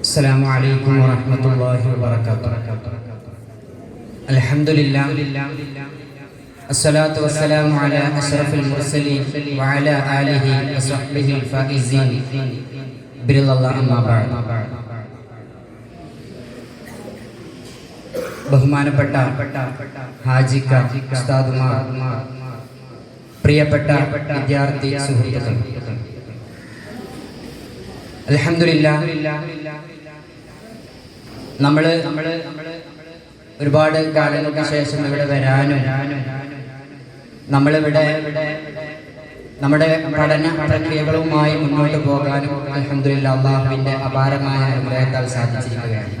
السلام عليكم ورحمة الله وبركاته. الحمد لله الصلاة والسلام على أشرف المرسلين وعلى آله وصحبه الفائزين برضا الله أما بعد. ബഹുമാനപ്പെട്ട ഹാജിക്ക ഉസ്താദുമാർ, പ്രിയപ്പെട്ട വിദ്യാർത്ഥി സുഹൃത്തുക്കൾ, അൽഹംദുലില്ലാഹ് നമ്മൾ ഒരുപാട് കാലങ്ങൾക്ക് ശേഷം ഇവിടെ വരാനും നമ്മളിവിടെ നമ്മുടെ പഠന പ്രക്രിയകളുമായി മുന്നോട്ട് പോകാനും അൽഹംദുലില്ലാഹ് അല്ലാഹുവിൻ്റെ അപാരമായ അനുഗ്രഹത്താൽ സാധിച്ചിരിക്കുകയാണ്.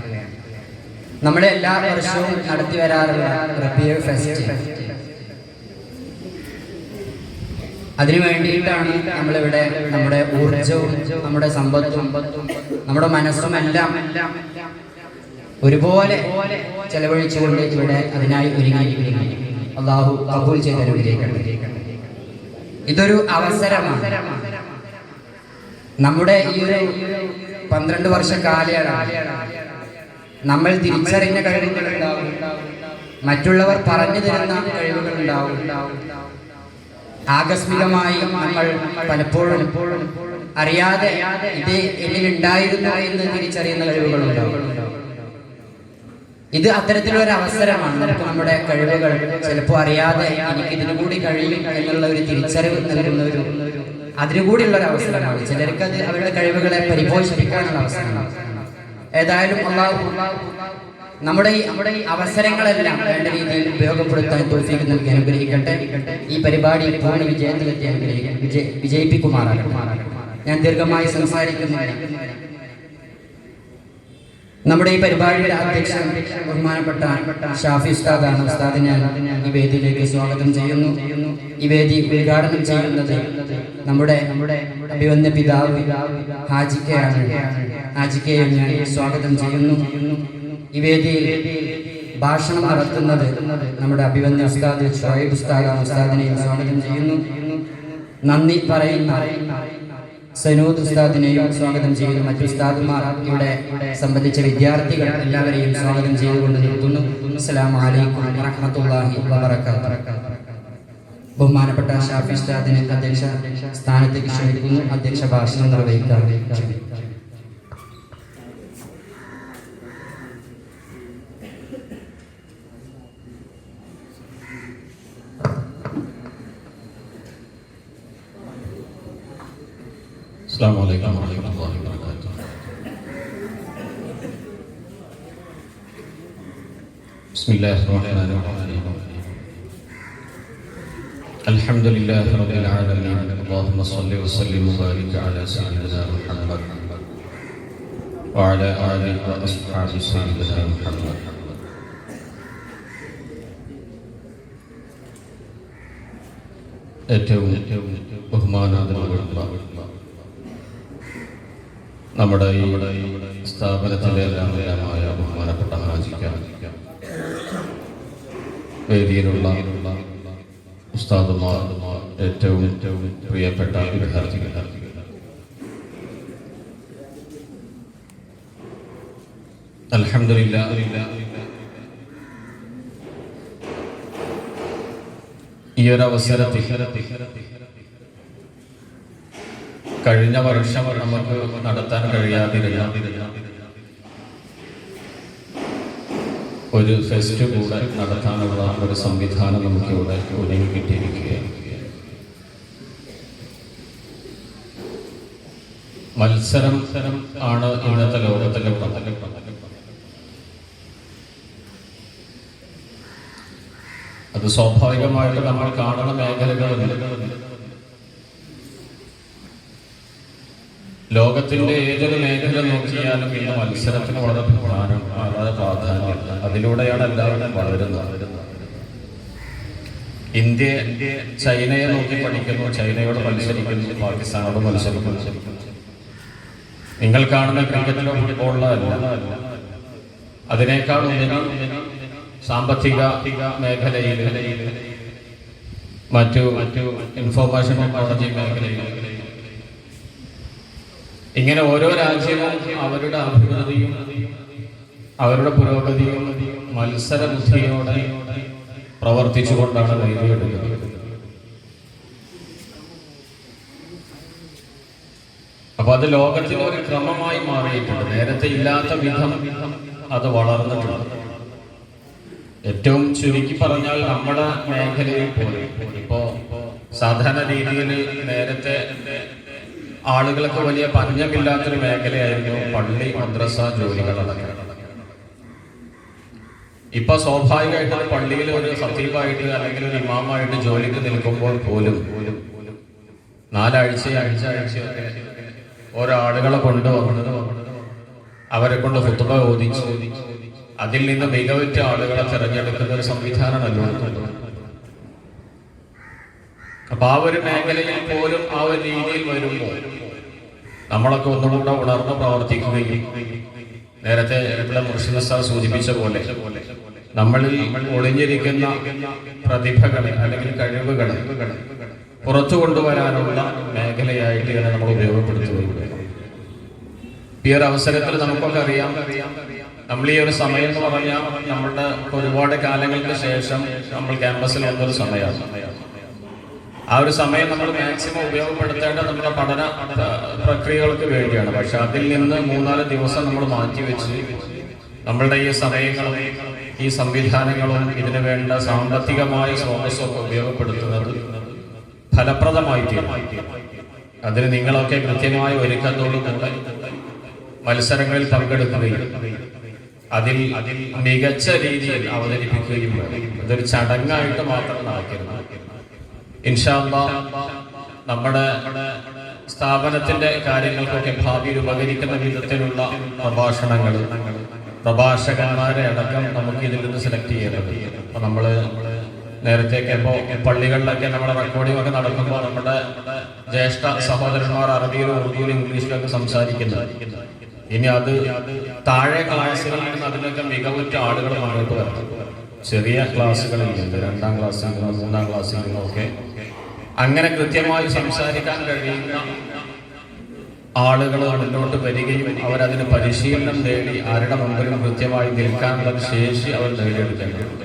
നമ്മുടെ എല്ലാ വർഷവും നടത്തി വരാറുള്ള റബീഉൽ ഫെസ്റ്റ്, അതിനു വേണ്ടിയിട്ടാണ് നമ്മളിവിടെ നമ്മുടെ ഊർജവും നമ്മുടെ സമ്പത്തും നമ്മുടെ മനസ്സുമെല്ലാം ഒരുപോലെ ചെലവഴിച്ചുകൊണ്ട് ഇവിടെ അതിനായി ഒരുങ്ങി അല്ലാഹു കബൂൽ ചെയ്ത് അനുഗ്രഹിക്കട്ടെ. ഇതൊരു അവസരമാണ്. നമ്മുടെ ഈ ഒരു 12 വർഷ കാലയളവ് നമ്മൾ തിരിച്ചറിഞ്ഞ കഴിവുകളുണ്ടാവും, മറ്റുള്ളവർ പറഞ്ഞു തരുന്ന കഴിവുകളുണ്ടാവും, ആകസ്മികമായി നമ്മൾ പലപ്പോഴും അറിയാതെ ഇത് എന്നിലുണ്ടായിരുന്നു എന്ന് തിരിച്ചറിയുന്ന കഴിവുകളുണ്ടാവും. ഇത് അത്തരത്തിലൊരു അവസരമാണ്. നമുക്ക് നമ്മുടെ കഴിവുകൾ ചിലപ്പോൾ അറിയാതെ എനിക്ക് ഇതിനു കൂടി കഴിയും എന്നുള്ള ഒരു തിരിച്ചറിവ് നൽകുന്ന അതിനുകൂടിയുള്ള ഒരു അവസരമാണ്. ചിലർക്ക് അത് അവരുടെ കഴിവുകളെ പരിപോഷിപ്പിക്കാനുള്ള അവസരമാണ്. ഏതായാലും അല്ലാഹു നമ്മുടെ ഈ അവസരങ്ങളെല്ലാം വേണ്ട രീതിയിൽ ഉപയോഗപ്പെടുത്താൻ തൗഫീഖ് നൽകി അനുഗ്രഹിക്കട്ടെ. ഈ പരിപാടി പൂർണ്ണ വിജയത്തിലെത്തി വിജയിപ്പിക്കുമാറാകട്ടെ. ഞാൻ ദീർഘമായി സംസാരിക്കുന്നില്ല. നമ്മുടെ ഈ പരിപാടിയുടെ അധ്യക്ഷൻ ബഹുമാനപ്പെട്ട ഷാഫി ഉസ്താദാണ്. ഉസ്താദിനെ ഈ വേദിയിലേക്ക് സ്വാഗതം ചെയ്യുന്നു. ഈ വേദി ഉദ്ഘാടനം ചെയ്യുന്നത് നമ്മുടെ അഭിവന്യ പിതാവ് ഹാജിക്കയാണ്. ഹാജിക്കയെ ഞാൻ സ്വാഗതം ചെയ്യുന്നു. ഈ വേദിയിൽ ഭാഷണം നടത്തുന്നത് നമ്മുടെ അഭിവന്യ ഉസ്താദ് ഷുഐബ് ഉസ്താദാണ്. ഉസ്താദിനെയും സ്വാഗതം ചെയ്യുന്നു. നന്ദി പറയുന്ന സനൂദ് ഉസ്താദിനെയും സ്വാഗതം ചെയ്യുന്നു. മറ്റു ഉസ്താദുമാർ, ഇവിടെ സംബന്ധിച്ച വിദ്യാർത്ഥികൾ എല്ലാവരെയും സ്വാഗതം ചെയ്തുകൊണ്ട് നിർത്തുന്നു. അസ്സലാമു അലൈക്കും വറഹ്മത്തുള്ളാഹി വബറകാതുഹു. ബഹുമാനപ്പെട്ട ഷാഫി ഉസ്താദിനെ അധ്യക്ഷ സ്ഥാനത്തേക്ക് ക്ഷണിക്കുന്നു. അധ്യക്ഷ ഭാഷണം നിർവഹിക്കാൻ السلام عليكم ورحمة الله وبركاته. بسم الله الرحمن الرحيم. الحمد لله رب العالمين. اللهم صل وسلم وبارك على سيدنا محمد وعلى آله وأصحاب سيدنا محمد. ഏറ്റവും ബഹുമാനാദരവുള്ള നമ്മുടെ ഈ സ്ഥാപനത്തിലെ രാമരാമായ ബഹുമാനപ്പെട്ട ഹാജിക്ക, വേദിയിലുള്ള ഉസ്താദുമാർ, ഏറ്റവും പ്രിയപ്പെട്ട വിദ്യാർത്ഥികൾ, അൽഹംദുലില്ലാഹ് ഈ ഒരു അവസരത്തിൽ കഴിഞ്ഞ വർഷം നമുക്ക് നടത്താൻ കഴിയാതിരുന്ന ഒരു ഫെസ്റ്റ് കൂടെ നടത്താനുള്ള ഒരു സംവിധാനം നമുക്ക് ഇവിടെ ഒരുങ്ങി കിട്ടിയിരിക്കുകയാണ്. മത്സരം ആണ് ഇന്നത്തെ ലോകത്തിലെ അത് സ്വാഭാവികമായിട്ട് നമ്മൾ കാണുന്ന മേഖലകളുണ്ട്. ലോകത്തിന്റെ ഏതൊരു മേഖല നോക്കിയാലും ഇന്ന് മത്സരത്തിന് വളരെ പ്രാധാന്യം. അതിലൂടെയാണ് എല്ലാവരും വളരുന്നത്. ഇന്ത്യ ചൈനയെ നോക്കി പഠിക്കുന്നു, ചൈനയോട് മത്സരിക്കുന്നു, പാകിസ്ഥാനോട് മത്സരിക്കുന്നു. നിങ്ങൾ കാണുന്ന ക്രിക്കറ്റിലോ ഫുട്ബോളിലോ അല്ല, അതിനേക്കാൾ സാമ്പത്തിക മേഖലയിൽ, മറ്റു ഇൻഫോർമേഷൻ ടെക്നോളജി മേഖലയിൽ ഇങ്ങനെ ഓരോ രാജ്യവും അവരുടെ അഭിവൃദ്ധിയും അവരുടെ പുരോഗതിയും മത്സര ബുദ്ധിയോടെ പ്രവർത്തിച്ചുകൊണ്ടാണ് നേടിയെടുക്കുന്നത്. അപ്പൊ അത് ലോകത്തിലെ ഒരു ക്രമമായി മാറിയിട്ടുണ്ട്. നേരത്തെ ഇല്ലാത്ത വിധം അത് വളർന്നിട്ടുണ്ട്. ഏറ്റവും ചുരുക്കി പറഞ്ഞാൽ നമ്മുടെ മേഖലയിൽ പോലും ഇപ്പോ സാധാരണ രീതിയിൽ നേരത്തെ ആളുകൾക്ക് വലിയ പഞ്ഞമില്ലാത്തൊരു മേഖലയായിരുന്നു പള്ളി മദ്രസ ജോലികളടക്കം. ഇപ്പൊ സ്വാഭാവികമായിട്ട് പള്ളിയിൽ ഒരു ഖത്തീബായിട്ട് അല്ലെങ്കിൽ ഒരു ഇമാമായിട്ട് ജോലിക്ക് നിൽക്കുമ്പോൾ പോലും 4 ആഴ്ചയൊക്കെ ഓരോ ആളുകളെ കൊണ്ടുവന്നത് അവരെ കൊണ്ട് ഖുത്ബ ഓദിച്ച് അതിൽ നിന്ന് മികവുറ്റ ആളുകളെ തിരഞ്ഞെടുക്കുന്ന ഒരു സംവിധാനമല്ലോ. അപ്പൊ ആ ഒരു മേഖലയിൽ പോലും ആ ഒരു രീതിയിൽ വരുമ്പോൾ നമ്മളൊക്കെ ഒന്നുകൂടെ ഉണർന്ന് പ്രവർത്തിക്കുകയും നേരത്തെ മുർഷിദ് സാർ സൂചിപ്പിച്ച പോലെ നമ്മളിൽ ഒളിഞ്ഞിരിക്കുന്ന പ്രതിഭകളെ അല്ലെങ്കിൽ കഴിവുകളെ പുറത്തു കൊണ്ടുവരാനുള്ള മേഖലയായിട്ട് ഇതിനെ നമ്മൾ ഉപയോഗപ്പെടുത്തുകയുണ്ട്. ഈ ഒരു അവസരത്തിൽ നമുക്കൊക്കെ അറിയാം, നമ്മൾ ഈ ഒരു സമയം എന്ന് പറഞ്ഞാൽ നമ്മളുടെ ഒരുപാട് കാലങ്ങൾക്ക് ശേഷം നമ്മൾ ക്യാമ്പസിൽ വന്നൊരു സമയമാണ്. ആ ഒരു സമയം നമ്മൾ മാക്സിമം ഉപയോഗപ്പെടുത്തേണ്ടത് നമ്മുടെ പഠന പ്രക്രിയകൾക്ക് വേണ്ടിയാണ്. പക്ഷെ അതിൽ നിന്ന് 3-4 ദിവസം നമ്മൾ മാറ്റിവെച്ച് നമ്മളുടെ ഈ സമയങ്ങളും ഈ സംവിധാനങ്ങളും ഇതിനു വേണ്ട സാമ്പത്തികമായ സ്രോതസ്സൊക്കെ ഉപയോഗപ്പെടുത്തുന്നത് ഫലപ്രദമായി തീരും. അതിന് നിങ്ങളൊക്കെ കൃത്യമായ ഒരുക്കത്തോടുകൂടെ മത്സരങ്ങളിൽ പങ്കെടുക്കുകയും അതിൽ മികച്ച രീതിയിൽ അവതരിപ്പിക്കുകയും വേണം. ഇതൊരു ചടങ്ങായിട്ട് മാത്രം നടക്കരുത്. ഇൻഷാ അല്ലാഹ് നമ്മുടെ സ്ഥാപനത്തിന്റെ കാര്യങ്ങൾക്കൊക്കെ ഭാവിയിൽ ഉപകരിക്കുന്ന വിധത്തിലുള്ള പ്രഭാഷണങ്ങൾ പ്രഭാഷകന്മാരെ അടക്കം നമുക്ക് ഇതിൽ നിന്ന് സെലക്ട് ചെയ്യേണ്ടത്. അപ്പൊ നമ്മള് നേരത്തെയൊക്കെ ഇപ്പോൾ പള്ളികളിലൊക്കെ നമ്മുടെ റെക്കോർഡിംഗ് ഒക്കെ നടക്കുമ്പോൾ നമ്മുടെ ജ്യേഷ്ഠ സഹോദരന്മാർ അറബിയിലും ഉറുദുവിലും ഇംഗ്ലീഷിലൊക്കെ സംസാരിക്കുന്നത്. ഇനി അത് താഴെ ക്ലാസ്സുകളിൽ നിന്ന് അതിനൊക്കെ മികവുറ്റ ആളുകൾ മുന്നോട്ട് വരണം. ചെറിയ ക്ലാസ്സുകളിൽ നിന്ന് 2ാം ക്ലാസ്സിൽ നിന്നോ 3ാം ക്ലാസ്സിൽ നിന്നോ ഒക്കെ അങ്ങനെ കൃത്യമായി സംസാരിക്കാൻ കഴിയുന്ന ആളുകൾ മുന്നോട്ട് വരികയും അവരതിന് പരിശീലനം നേടി ആരുടെ മുമ്പിലും കൃത്യമായി നിൽക്കാനുള്ള ശേഷി അവർ നേടിയെടുക്കേണ്ടതുണ്ട്.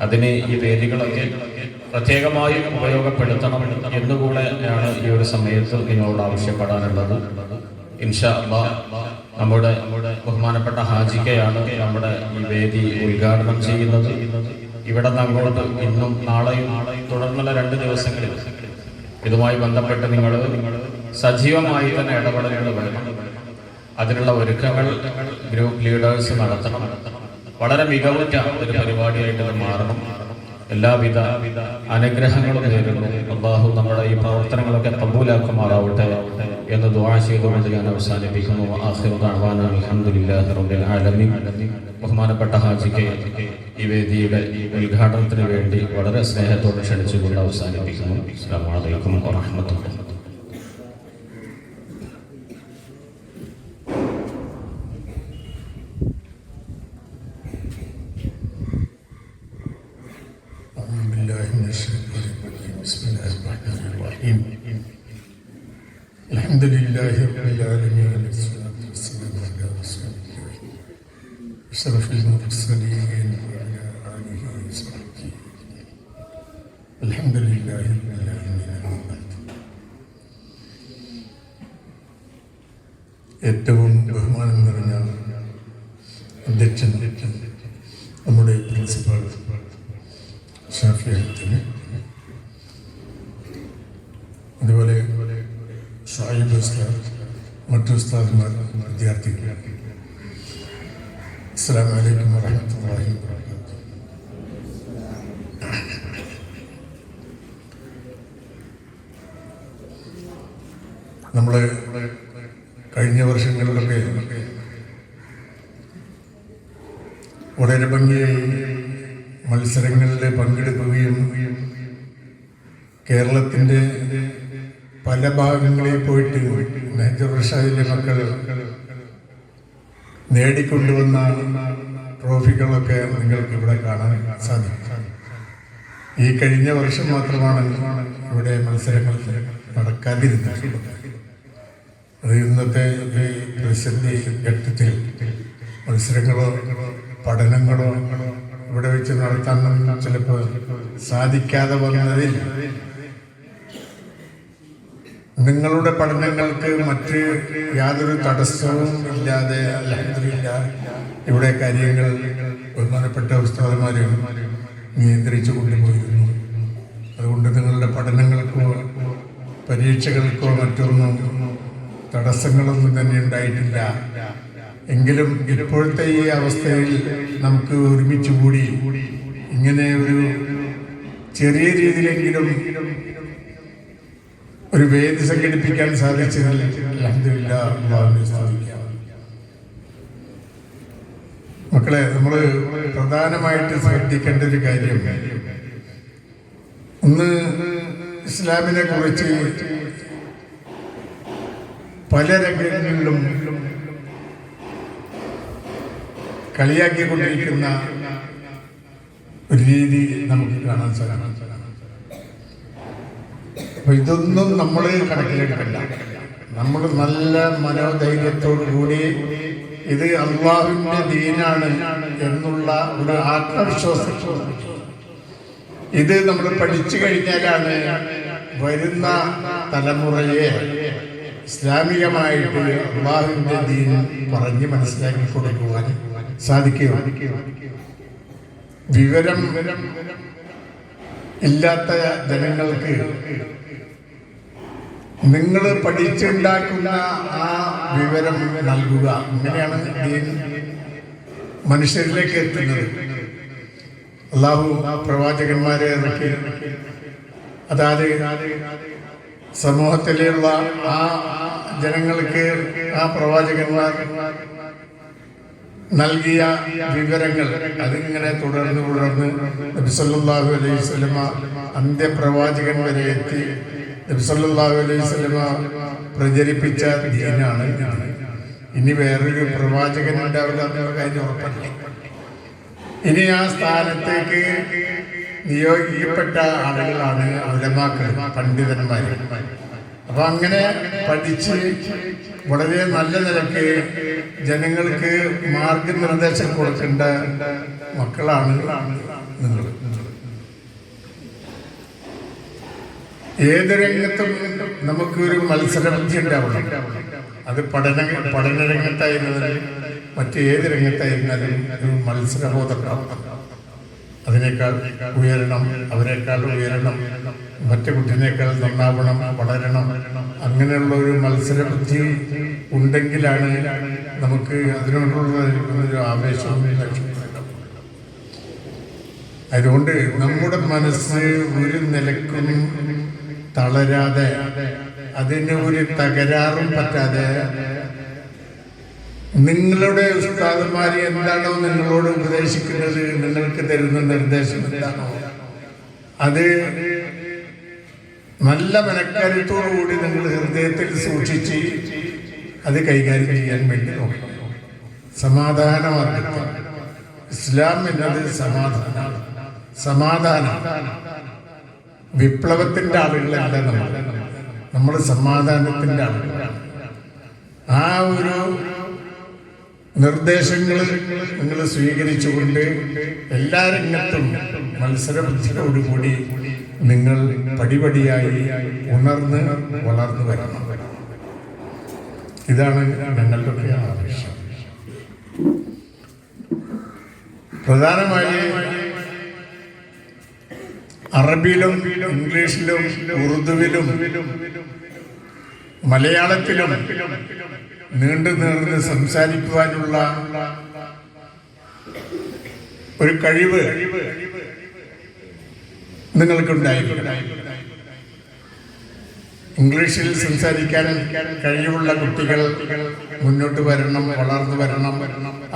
അതിന് ഈ വേദികളൊക്കെ പ്രത്യേകമായും ഉപയോഗപ്പെടുത്തണം എന്നുകൂടെയാണ് ഈ ഒരു സമയത്ത് നിങ്ങളോട് ആവശ്യപ്പെടാനുള്ളത്. ഇൻഷാ അല്ലാഹ് നമ്മുടെ ബഹുമാനപ്പെട്ട ഹാജിക്കയാണ് നമ്മുടെ ഈ വേദി ഉദ്ഘാടനം ചെയ്യുന്നത്. ഇവിടെ നിന്ന് അങ്ങോട്ട് ഇന്നും നാളെയും തുടർന്നുള്ള 2 ദിവസങ്ങളിൽ ഇതുമായി ബന്ധപ്പെട്ട് നിങ്ങൾ സജീവമായി തന്നെ ഇടപെടലുകൾ വേണം. അതിനുള്ള ഒരുക്കങ്ങൾ ഗ്രൂപ്പ് ലീഡേഴ്സ് നടത്തണം. വളരെ മികവുറ്റ ഒരു പരിപാടിയായിട്ട് മാറണം. എല്ലാവിധ അനുഗ്രഹങ്ങളും നേരുന്നു. അല്ലാഹു നമ്മുടെ ഈ പ്രവർത്തനങ്ങളൊക്കെ കബൂലാക്കുമാറാവട്ടെ എന്ന് ദുആ ചെയ്തുകൊണ്ട് ഞാൻ അവസാനിപ്പിക്കുന്നു. ആഖിറു ദഅ്വാനാ അൽഹംദുലില്ലാഹി റബ്ബിൽ ആലമീൻ. ബഹുമാനപ്പെട്ട ഹാജിക്ക് ഈ വേദിയുടെ ഉദ്ഘാടനത്തിന് വേണ്ടി വളരെ സ്നേഹത്തോടെ ക്ഷണിച്ചുകൊണ്ട് അവസാനിപ്പിക്കുന്നു. അസ്സലാമു അലൈക്കും വറഹ്മത്തുള്ളാഹി. الحمد لله رب العالمين والصلاة والسلام على رسول الله أشرف المرسلين وعلى آله وصحبه. الحمد لله رب العالمين. ഏറ്റവും ബഹുമാനം നിറഞ്ഞ അധ്യക്ഷൻ നമ്മുടെ പ്രിൻസിപ്പാൾ ഷാഫി അഹമ്മദിന്, അതുപോലെ ഷായിബ് ഉസ്താദ്, മറ്റു ഉസ്താദുമാർ, വിദ്യാർത്ഥികൾ, അസ്സലാമു അലൈക്കും വറഹ്മത്തുള്ളാഹി വബറകാതുഹു. നമ്മൾ കഴിഞ്ഞ വർഷങ്ങളിലൊക്കെ വളരെ ഭംഗിയായി മത്സരങ്ങളിൽ പങ്കെടുക്കുകയും കേരളത്തിൻ്റെ പല ഭാഗങ്ങളിൽ പോയിട്ട് മേജർ റഷാദിലെ മക്കൾ നേടിക്കൊണ്ടുവന്ന ട്രോഫികളൊക്കെ നിങ്ങൾക്ക് ഇവിടെ കാണാൻ സാധിക്കും. ഈ കഴിഞ്ഞ വർഷം മാത്രമാണ് ഇവിടെ മത്സരങ്ങൾ നടക്കാതിരുന്നത്. അത് ഇന്നത്തെ ഈ പ്രതിസന്ധി ഘട്ടത്തിൽ മത്സരങ്ങളോ പഠനങ്ങളോ ഇവിടെ വെച്ച് നടത്താനൊന്നും ചിലപ്പോൾ സാധിക്കാതെ വന്നതിൽ നിങ്ങളുടെ പഠനങ്ങൾക്ക് മറ്റ് യാതൊരു തടസ്സവും ഇല്ലാതെ അൽഹംദുലില്ലാഹ് ഇവിടെ കാര്യങ്ങൾ ബഹുമാനപ്പെട്ട ഉസ്താദുമാരും നിയന്ത്രിച്ചു കൊണ്ടുപോയിരുന്നു. അതുകൊണ്ട് നിങ്ങളുടെ പഠനങ്ങൾക്കോ പരീക്ഷകൾക്കോ മറ്റൊന്നും തടസ്സങ്ങളൊന്നും തന്നെ ഉണ്ടായിട്ടില്ല. എങ്കിലും ഇപ്പോഴത്തെ ഈ അവസ്ഥയിൽ നമുക്ക് ഒരുമിച്ച് കൂടി ഇങ്ങനെ ഒരു ചെറിയ രീതിയിലെങ്കിലും ഒരു വേദി സംഘടിപ്പിക്കാൻ സാധിച്ചതിൽ അൽഹംദുലില്ലാഹ് അല്ലാഹുവിനെ സ്തുതിക്കാം. മക്കളെ, നമ്മൾ പ്രധാനമായിട്ട് ശ്രദ്ധിക്കേണ്ട ഒരു കാര്യം, ഒന്ന് ഇസ്ലാമിനെ കുറിച്ച് പല രംഗങ്ങളിലും കളിയാക്കിക്കൊണ്ടിരിക്കുന്ന ഒരു രീതി നമുക്ക് കാണാൻ സാധിക്കും. അപ്പൊ ഇതൊന്നും നമ്മൾ കണക്കിലെടുക്കണ്ട. നമ്മൾ നല്ല മനോധൈര്യത്തോടു കൂടി ഇത് അള്ളാഹുവിന്റെ ദീനാണ് എന്നുള്ള ഒരു ആത്മവിശ്വാസം, ഇത് നമ്മൾ പഠിച്ചു കഴിഞ്ഞാലാണ് വരുന്ന തലമുറയെ ഇസ്ലാമികമായിട്ട് അള്ളാഹുവിന്റെ ദീൻ പറഞ്ഞ് മനസ്സിലാക്കി കൊടുക്കുവാൻ സാധിക്കുക. വിവരം ഇല്ലാത്ത ജനങ്ങൾക്ക് നിങ്ങൾ പഠിച്ചുണ്ടാക്കുന്ന ആ വിവരം നൽകുക. ഇങ്ങനെയാണ് ദീൻ മനുഷ്യരിലേക്ക് എത്തുന്നത്. അള്ളാഹു പ്രവാചകന്മാരെ ഇറക്കി, അതായത് സമൂഹത്തിലുള്ള ആ ജനങ്ങൾക്ക് ആ പ്രവാചകന്മാർ നൽകിയ വിവരങ്ങൾ അതിങ്ങനെ തുടർന്ന് നബി സല്ലല്ലാഹു അലൈഹി വസല്ലമ അന്ത്യപ്രവാചകൻ വരെ എത്തി നബി സല്ലല്ലാഹു അലൈഹി വസല്ലമ പ്രചരിപ്പിച്ച ദീനാണ്. ഇനി വേറൊരു പ്രവാചകൻ ഉണ്ടാവില്ല എന്നുള്ള കാര്യം ഉറപ്പല്ല. ഇനി ആ സ്ഥാനത്തേക്ക് നിയോഗിക്കപ്പെട്ട ആളുകളാണ് ഉലമാക്കൾ, പണ്ഡിതന്മാർ. അപ്പൊ അങ്ങനെ പഠിച്ച് വളരെ നല്ല നിലയ്ക്ക് ജനങ്ങൾക്ക് മാർഗനിർദ്ദേശം കൊടുക്കേണ്ട മക്കളാണ് നിങ്ങൾ. ഏത് രംഗത്തും നമുക്കൊരു മത്സരബുദ്ധി ഉണ്ടാവണം. അത് പഠനരംഗത്തായിരുന്നാലും മറ്റേത് രംഗത്തായിരുന്നാലും ഒരു മത്സരബോധം ഉണ്ടാവണം. അതിനേക്കാൾ ഉയരണം, അവരെക്കാൾ ഉയരണം, മറ്റു കുട്ടിനേക്കാൾ നന്നാവണം, വളരണം. അങ്ങനെയുള്ള ഒരു മത്സരബുദ്ധി ഉണ്ടെങ്കിലാണ് നമുക്ക് അതിനോടുള്ള ഒരു ആവേശവും ലക്ഷ്യം. അതുകൊണ്ട് നമ്മുടെ മനസ്സ് ഒരു നിലക്കും തളരാതെ, അതിന് ഒരു തകരാറും പറ്റാതെ, നിങ്ങളുടെ ഉസ്താദുമാര് എന്താണോ നിങ്ങളോട് ഉപദേശിക്കുന്നത്, നിങ്ങൾക്ക് തരുന്ന നിർദ്ദേശം എന്താണോ അത് നല്ല മനക്കരുത്തോടുകൂടി നിങ്ങൾ ഹൃദയത്തിൽ സൂക്ഷിച്ച് അത് കൈകാര്യം ചെയ്യാൻ വേണ്ടി നോക്കണം. സമാധാനമാർഗം. ഇസ്ലാം എന്നത് സമാധാനമാണ്. സമാധാനം. വിപ്ലവത്തിന്റെ ആളുകളല്ല നമ്മൾ സമാധാനത്തിന്റെ ആളുകളാണ്. ആ ഒരു നിർദ്ദേശങ്ങൾ നിങ്ങൾ സ്വീകരിച്ചുകൊണ്ട് എല്ലാ രംഗത്തും മത്സരബുദ്ധിയോടുകൂടി നിങ്ങൾ പടിപടിയായി ഉണർന്ന് വളർന്നു വരണം. ഇതാണ് ഞങ്ങളുടെ ആവശ്യം. പ്രധാനമായി അറബിയിലും ഇംഗ്ലീഷിലും ഉറുദുവിലും മലയാളത്തിലും നീണ്ടു നീർന്ന് സംസാരിക്കുവാനുള്ള ഒരു കഴിവ് നിങ്ങൾക്കുണ്ടായിരിക്കണം. ഇംഗ്ലീഷിൽ സംസാരിക്കാൻ കഴിവുള്ള കുട്ടികൾ മുന്നോട്ട് വരണം, വളർന്നു വരണം,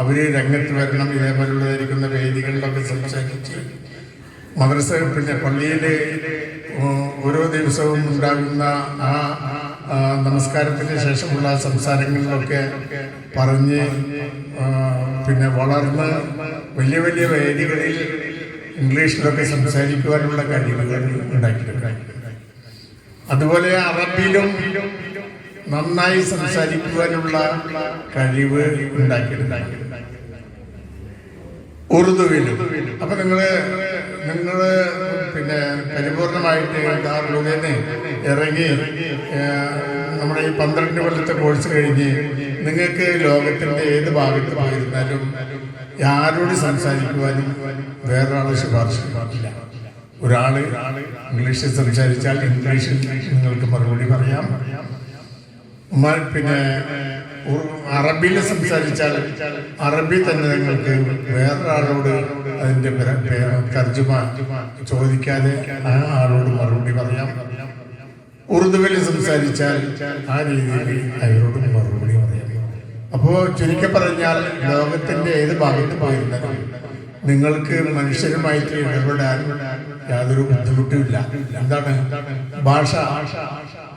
അവര് രംഗത്ത് വരണം. ഇതേപോലുള്ളതായിരിക്കുന്ന വേദികളിലൊക്കെ സംസാരിച്ച് മദ്രസ, പിന്നെ പള്ളിയിൽ ഓരോ ദിവസവും ഉണ്ടാകുന്ന ആ നമസ്കാരത്തിന് ശേഷമുള്ള സംസാരങ്ങളിലൊക്കെ പറഞ്ഞ് പിന്നെ വളർന്ന് വലിയ വലിയ വേദികളിൽ ഇംഗ്ലീഷിലൊക്കെ സംസാരിക്കുവാനുള്ള കഴിവുകൾ ഉണ്ടാക്കിയിട്ടുണ്ട്. അതുപോലെ അറബിയിലും നന്നായി സംസാരിക്കുവാനുള്ള കഴിവ് ഉണ്ടാക്കിയിട്ടുണ്ട് ഉറുദുവിലും. അപ്പൊ നിങ്ങള് പിന്നെ പരിപൂർണമായിട്ട് ദാറുലുലൂമിന് ഇറങ്ങി നമ്മുടെ ഈ 12 കൊല്ലത്തെ കോഴ്സ് കഴിഞ്ഞ് നിങ്ങൾക്ക് ലോകത്തിന്റെ ഏത് ഭാഗത്ത് പോയിരുന്നാലും ആരോട് സംസാരിക്കുവാനും വേറൊരാളെ ശുപാർശ പാടില്ല. ഒരാള് ഇംഗ്ലീഷിൽ സംസാരിച്ചാൽ ഇംഗ്ലീഷിൽ നിങ്ങൾക്ക് മറുപടി പറയാം. പിന്നെ അറബിയിൽ സംസാരിച്ചാൽ അറബി തന്നെ നിങ്ങൾക്ക് വേറൊരാളോട് അതിന്റെ തർജ്ജമ ചോദിക്കാതെ ആ ആളോട് മറുപടി പറയാം. ഉറുദുവിൽ സംസാരിച്ചാൽ ആ രീതിയിൽ അയാളോട് മറുപടി പറയാം. അപ്പോ ചുരുക്കി പറഞ്ഞാൽ ലോകത്തിന്റെ ഏത് ഭാഗത്ത് പോയിരുന്നാലും നിങ്ങൾക്ക് മനുഷ്യരുമായിട്ട് ഇടപെടാൻ യാതൊരു ബുദ്ധിമുട്ടുമില്ല. എന്താണ് ഭാഷ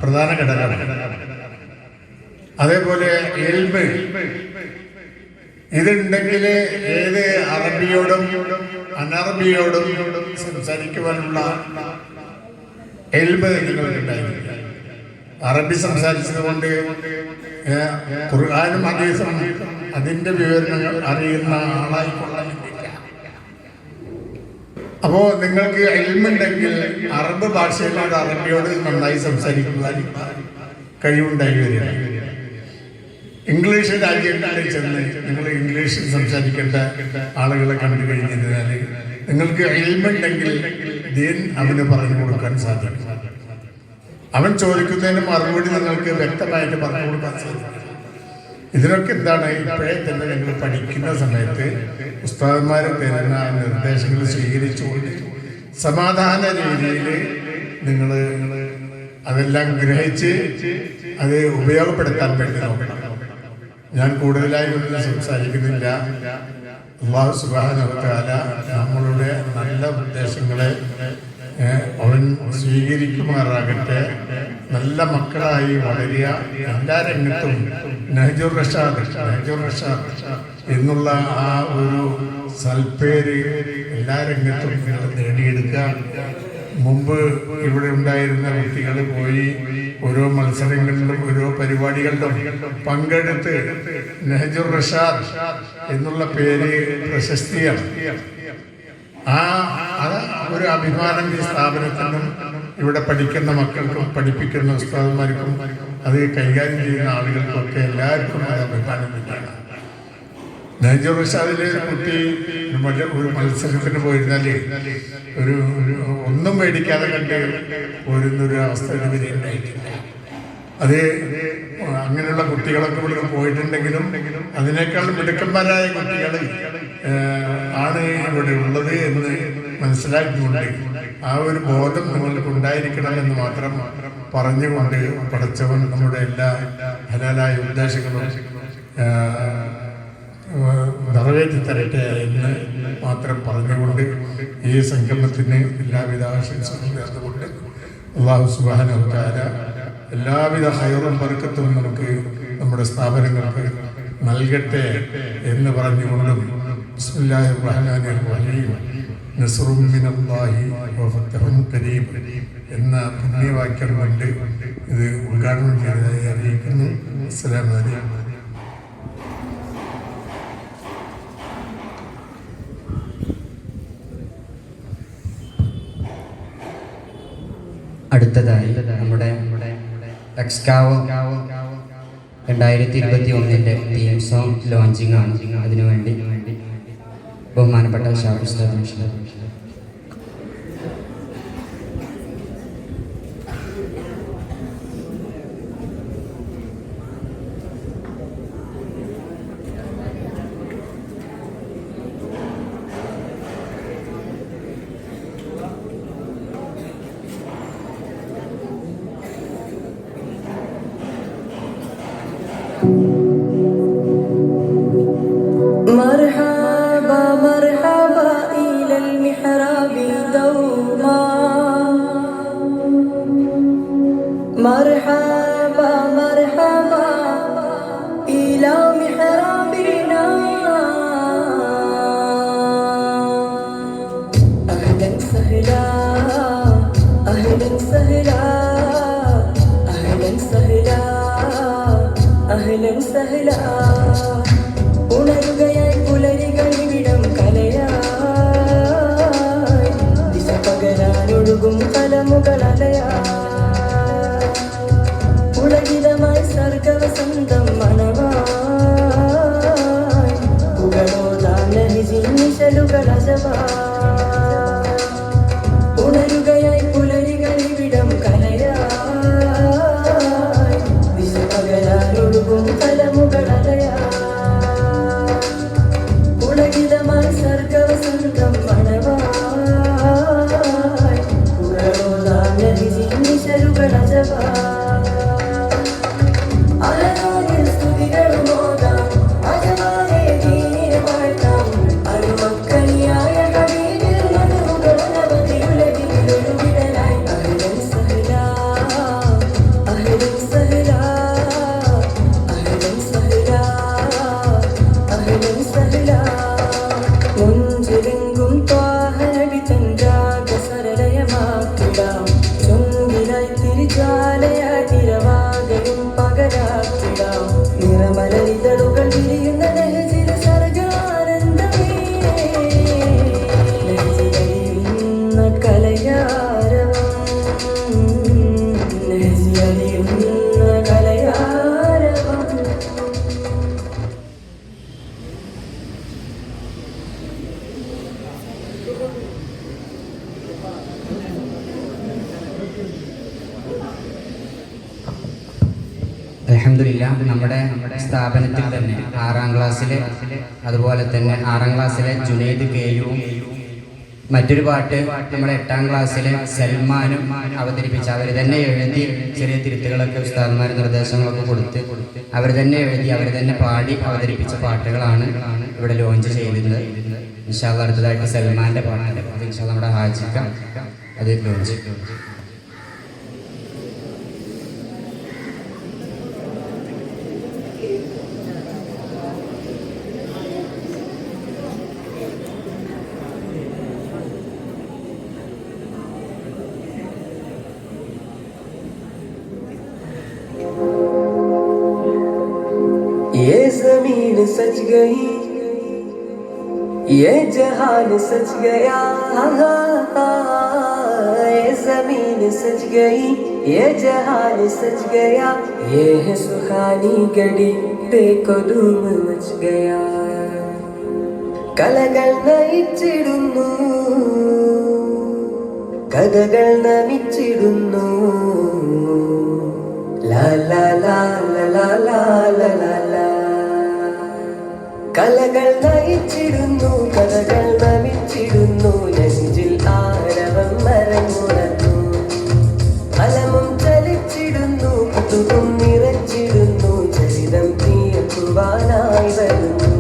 പ്രധാന ഘടകമാണ്. അതേപോലെ ഇൽമ് ഇതുണ്ടെങ്കിൽ ഏത് അറബിയോടും അനറബിയോടും സംസാരിക്കുവാനുള്ള ഇൽമ് നിങ്ങൾക്കുണ്ടായിരിക്കും. അറബി സംസാരിച്ചത് കൊണ്ട് ഖുർആനും ഹദീസും അതിന്റെ വിവരണങ്ങൾ അറിയുന്ന ആളായിക്കൊള്ളാനില്ല. അപ്പോ നിങ്ങൾക്ക് ഇൽമുണ്ടെങ്കിൽ അറബ് ഭാഷയിലോട് അറബിയോട് നന്നായി സംസാരിക്കുവാൻ കഴിവുണ്ടായി വരികയാണ്. ഇംഗ്ലീഷ് രാജ്യങ്ങളിൽ ചെന്ന് നിങ്ങൾ ഇംഗ്ലീഷിൽ സംസാരിക്കേണ്ട ആളുകളെ കണ്ടു കഴിഞ്ഞാൽ നിങ്ങൾക്ക് ഇൽമുണ്ടെങ്കിൽ ദീൻ അവന് പറഞ്ഞു കൊടുക്കാൻ സാധിക്കും. അവൻ ചോദിക്കുന്നതിന് മറുപടി നിങ്ങൾക്ക് വ്യക്തമായിട്ട് പറഞ്ഞു കൊടുക്കാൻ സാധിക്കും. ഇതിനൊക്കെ എന്താണ് ഇപ്പോഴേ തന്നെ നിങ്ങൾ പഠിക്കുന്ന സമയത്ത് ഉസ്താദന്മാരെ തരുന്ന നിർദ്ദേശങ്ങൾ സ്വീകരിച്ചുകൊണ്ട് സമാധാന രീതിയിൽ നിങ്ങൾ അതെല്ലാം ഗ്രഹിച്ച് അത് ഉപയോഗപ്പെടുത്താൻ വേണ്ടി നോക്കണം. ഞാൻ കൂടുതലായി ഒന്നും സംസാരിക്കുന്നില്ല. അല്ലാഹു സുബ്ഹാനഹു വ തആല നമ്മളുടെ നല്ല ഉദ്ദേശങ്ങളെ അവൻ സ്വീകരിക്കുമാറാകട്ടെ. നല്ല മക്കളായി വളരുക. എല്ലാ രംഗത്തും നഹ്ജുർ റഷാദ് എന്നുള്ള ആ ഒരു സൽപ്പേര് എല്ലാ രംഗത്തും നിങ്ങൾ നേടിയെടുക്കുക. മുമ്പ് ഇവിടെ ഉണ്ടായിരുന്ന കുട്ടികൾ പോയി ഓരോ മത്സരങ്ങളിലും ഓരോ പരിപാടികളിലും പങ്കെടുത്ത് നഹ്ജുർ റഷാദ് എന്നുള്ള പേര് പ്രശസ്തിയാണ്. ആ ഒരു അഭിമാനം ഈ സ്ഥാപനത്തിനും ഇവിടെ പഠിക്കുന്ന മക്കൾക്കും പഠിപ്പിക്കുന്ന ഉസ്താദന്മാർക്കും അത് കൈകാര്യം ചെയ്യുന്ന ആളുകൾക്കൊക്കെ എല്ലാവർക്കും അത് അഭിമാനം തന്നെയാണ്. നഹ്ജുർ റഷാദിലെ കുട്ടി ഒരു മത്സരത്തിന് പോയിരുന്നാൽ ഒരു ഒന്നും മേടിക്കാതെ കണ്ട് പോരുന്നൊരു അവസ്ഥ ഇതുവരെ ഉണ്ടായിട്ടില്ല. അത് അങ്ങനെയുള്ള കുട്ടികളൊക്കെ ഇവിടെ പോയിട്ടുണ്ടെങ്കിലും അതിനേക്കാൾ മിടുക്കന്മാരായ കുട്ടികൾ ആണ് ഇവിടെ ഉള്ളത് എന്ന് മനസ്സിലാക്കിക്കൊണ്ട് ആ ഒരു ബോധം നിങ്ങൾക്ക് ഉണ്ടായിരിക്കണമെന്ന് മാത്രം പറഞ്ഞുകൊണ്ട് പടച്ചവൻ നമ്മുടെ എല്ലാ ഹലാലായ ഉദ്ദേശങ്ങളും നിറവേറ്റി തരട്ടെ എന്ന് മാത്രം പറഞ്ഞുകൊണ്ട് ഈ സംഗമത്തിന് എല്ലാവിധ ആശംസകളും നേർന്നുകൊണ്ട് അല്ലാഹു സുബ്ഹാനഹു വ തആല എല്ലാവിധ ഹൈറും ബർക്കത്തും നമുക്ക് നമ്മുടെ സ്ഥാപനങ്ങൾക്ക് നൽകട്ടെ എന്ന് പറഞ്ഞുകൊണ്ടും ബിസ്മില്ലാഹിർ റഹ്മാനിർ റഹീം നസ്റും മിനല്ലാഹി വ ഫത്ഹുൻ ഖരീം എന്ന പുണ്യവാക്യം കൊണ്ട് ഇത് ഉദ്ഘാടനം ചെയ്തതായി അറിയിക്കുന്നു. അസ്സലാമു അലൈക്കും. അടുത്തതായി നമ്മുടെ എക്സ്കാവോ 2021 തീം സോങ് ലോഞ്ചിങ് ആണ്. അതിനുവേണ്ടി ബഹുമാനപ്പെട്ട ഷാഫി ഉസ്താദ് مرحبا مرحبا إلى المحراب അൽഹംദുലില്ലാഹ് നമ്മുടെ സ്ഥാപനത്തിൽ തന്നെ 6ാം ക്ലാസ്സിലെ, അതുപോലെ തന്നെ 6ാം ക്ലാസ്സിലെ ജുനൈദ് കെയും മറ്റൊരു പാട്ട് നമ്മുടെ 8ാം ക്ലാസ്സിലെ സൽമാനും അവതരിപ്പിച്ച് അവർ തന്നെ എഴുതി, ചെറിയ തിരുത്തുകളൊക്കെ ഉസ്താദ്മാർ നിർദ്ദേശങ്ങളൊക്കെ കൊടുത്ത് അവർ തന്നെ എഴുതി അവർ തന്നെ പാടി അവതരിപ്പിച്ച പാട്ടുകളാണ് ഇവിടെ ലോഞ്ച് ചെയ്തത്. ഇൻഷാ അല്ലാഹ് അടുത്തതായിട്ട് സൽമാന്റെ പാട്ടുണ്ട്, അത് ഇൻഷാ അല്ലാഹ് നമ്മുടെ ഹാജിക്ക അത് ലോഞ്ച്. ये जमीन सच गई, ये जहान सच गया, ये जमीन सच गई, ये जहान सच गया, ये है सुहानी घड़ी देखो धूम मच गया. കലകൾ നയിച്ചിടുന്നു, കഥകൾ നമിച്ചിടുന്നു, ലാ ലാ ലാ ലാ ലാ ലാ ലാ ലാ. കലകൾ നയിച്ചിടുന്നു, കഥകൾ നമിച്ചിടുന്നു, നെഞ്ചിൽ ആരവം മരങ്ങുണർന്നു, അലമും ചലിച്ചിടുന്നു, കുതുകും നിറച്ചിടുന്നു, ചരിതം തീർക്കുവാനായി വരുന്നു.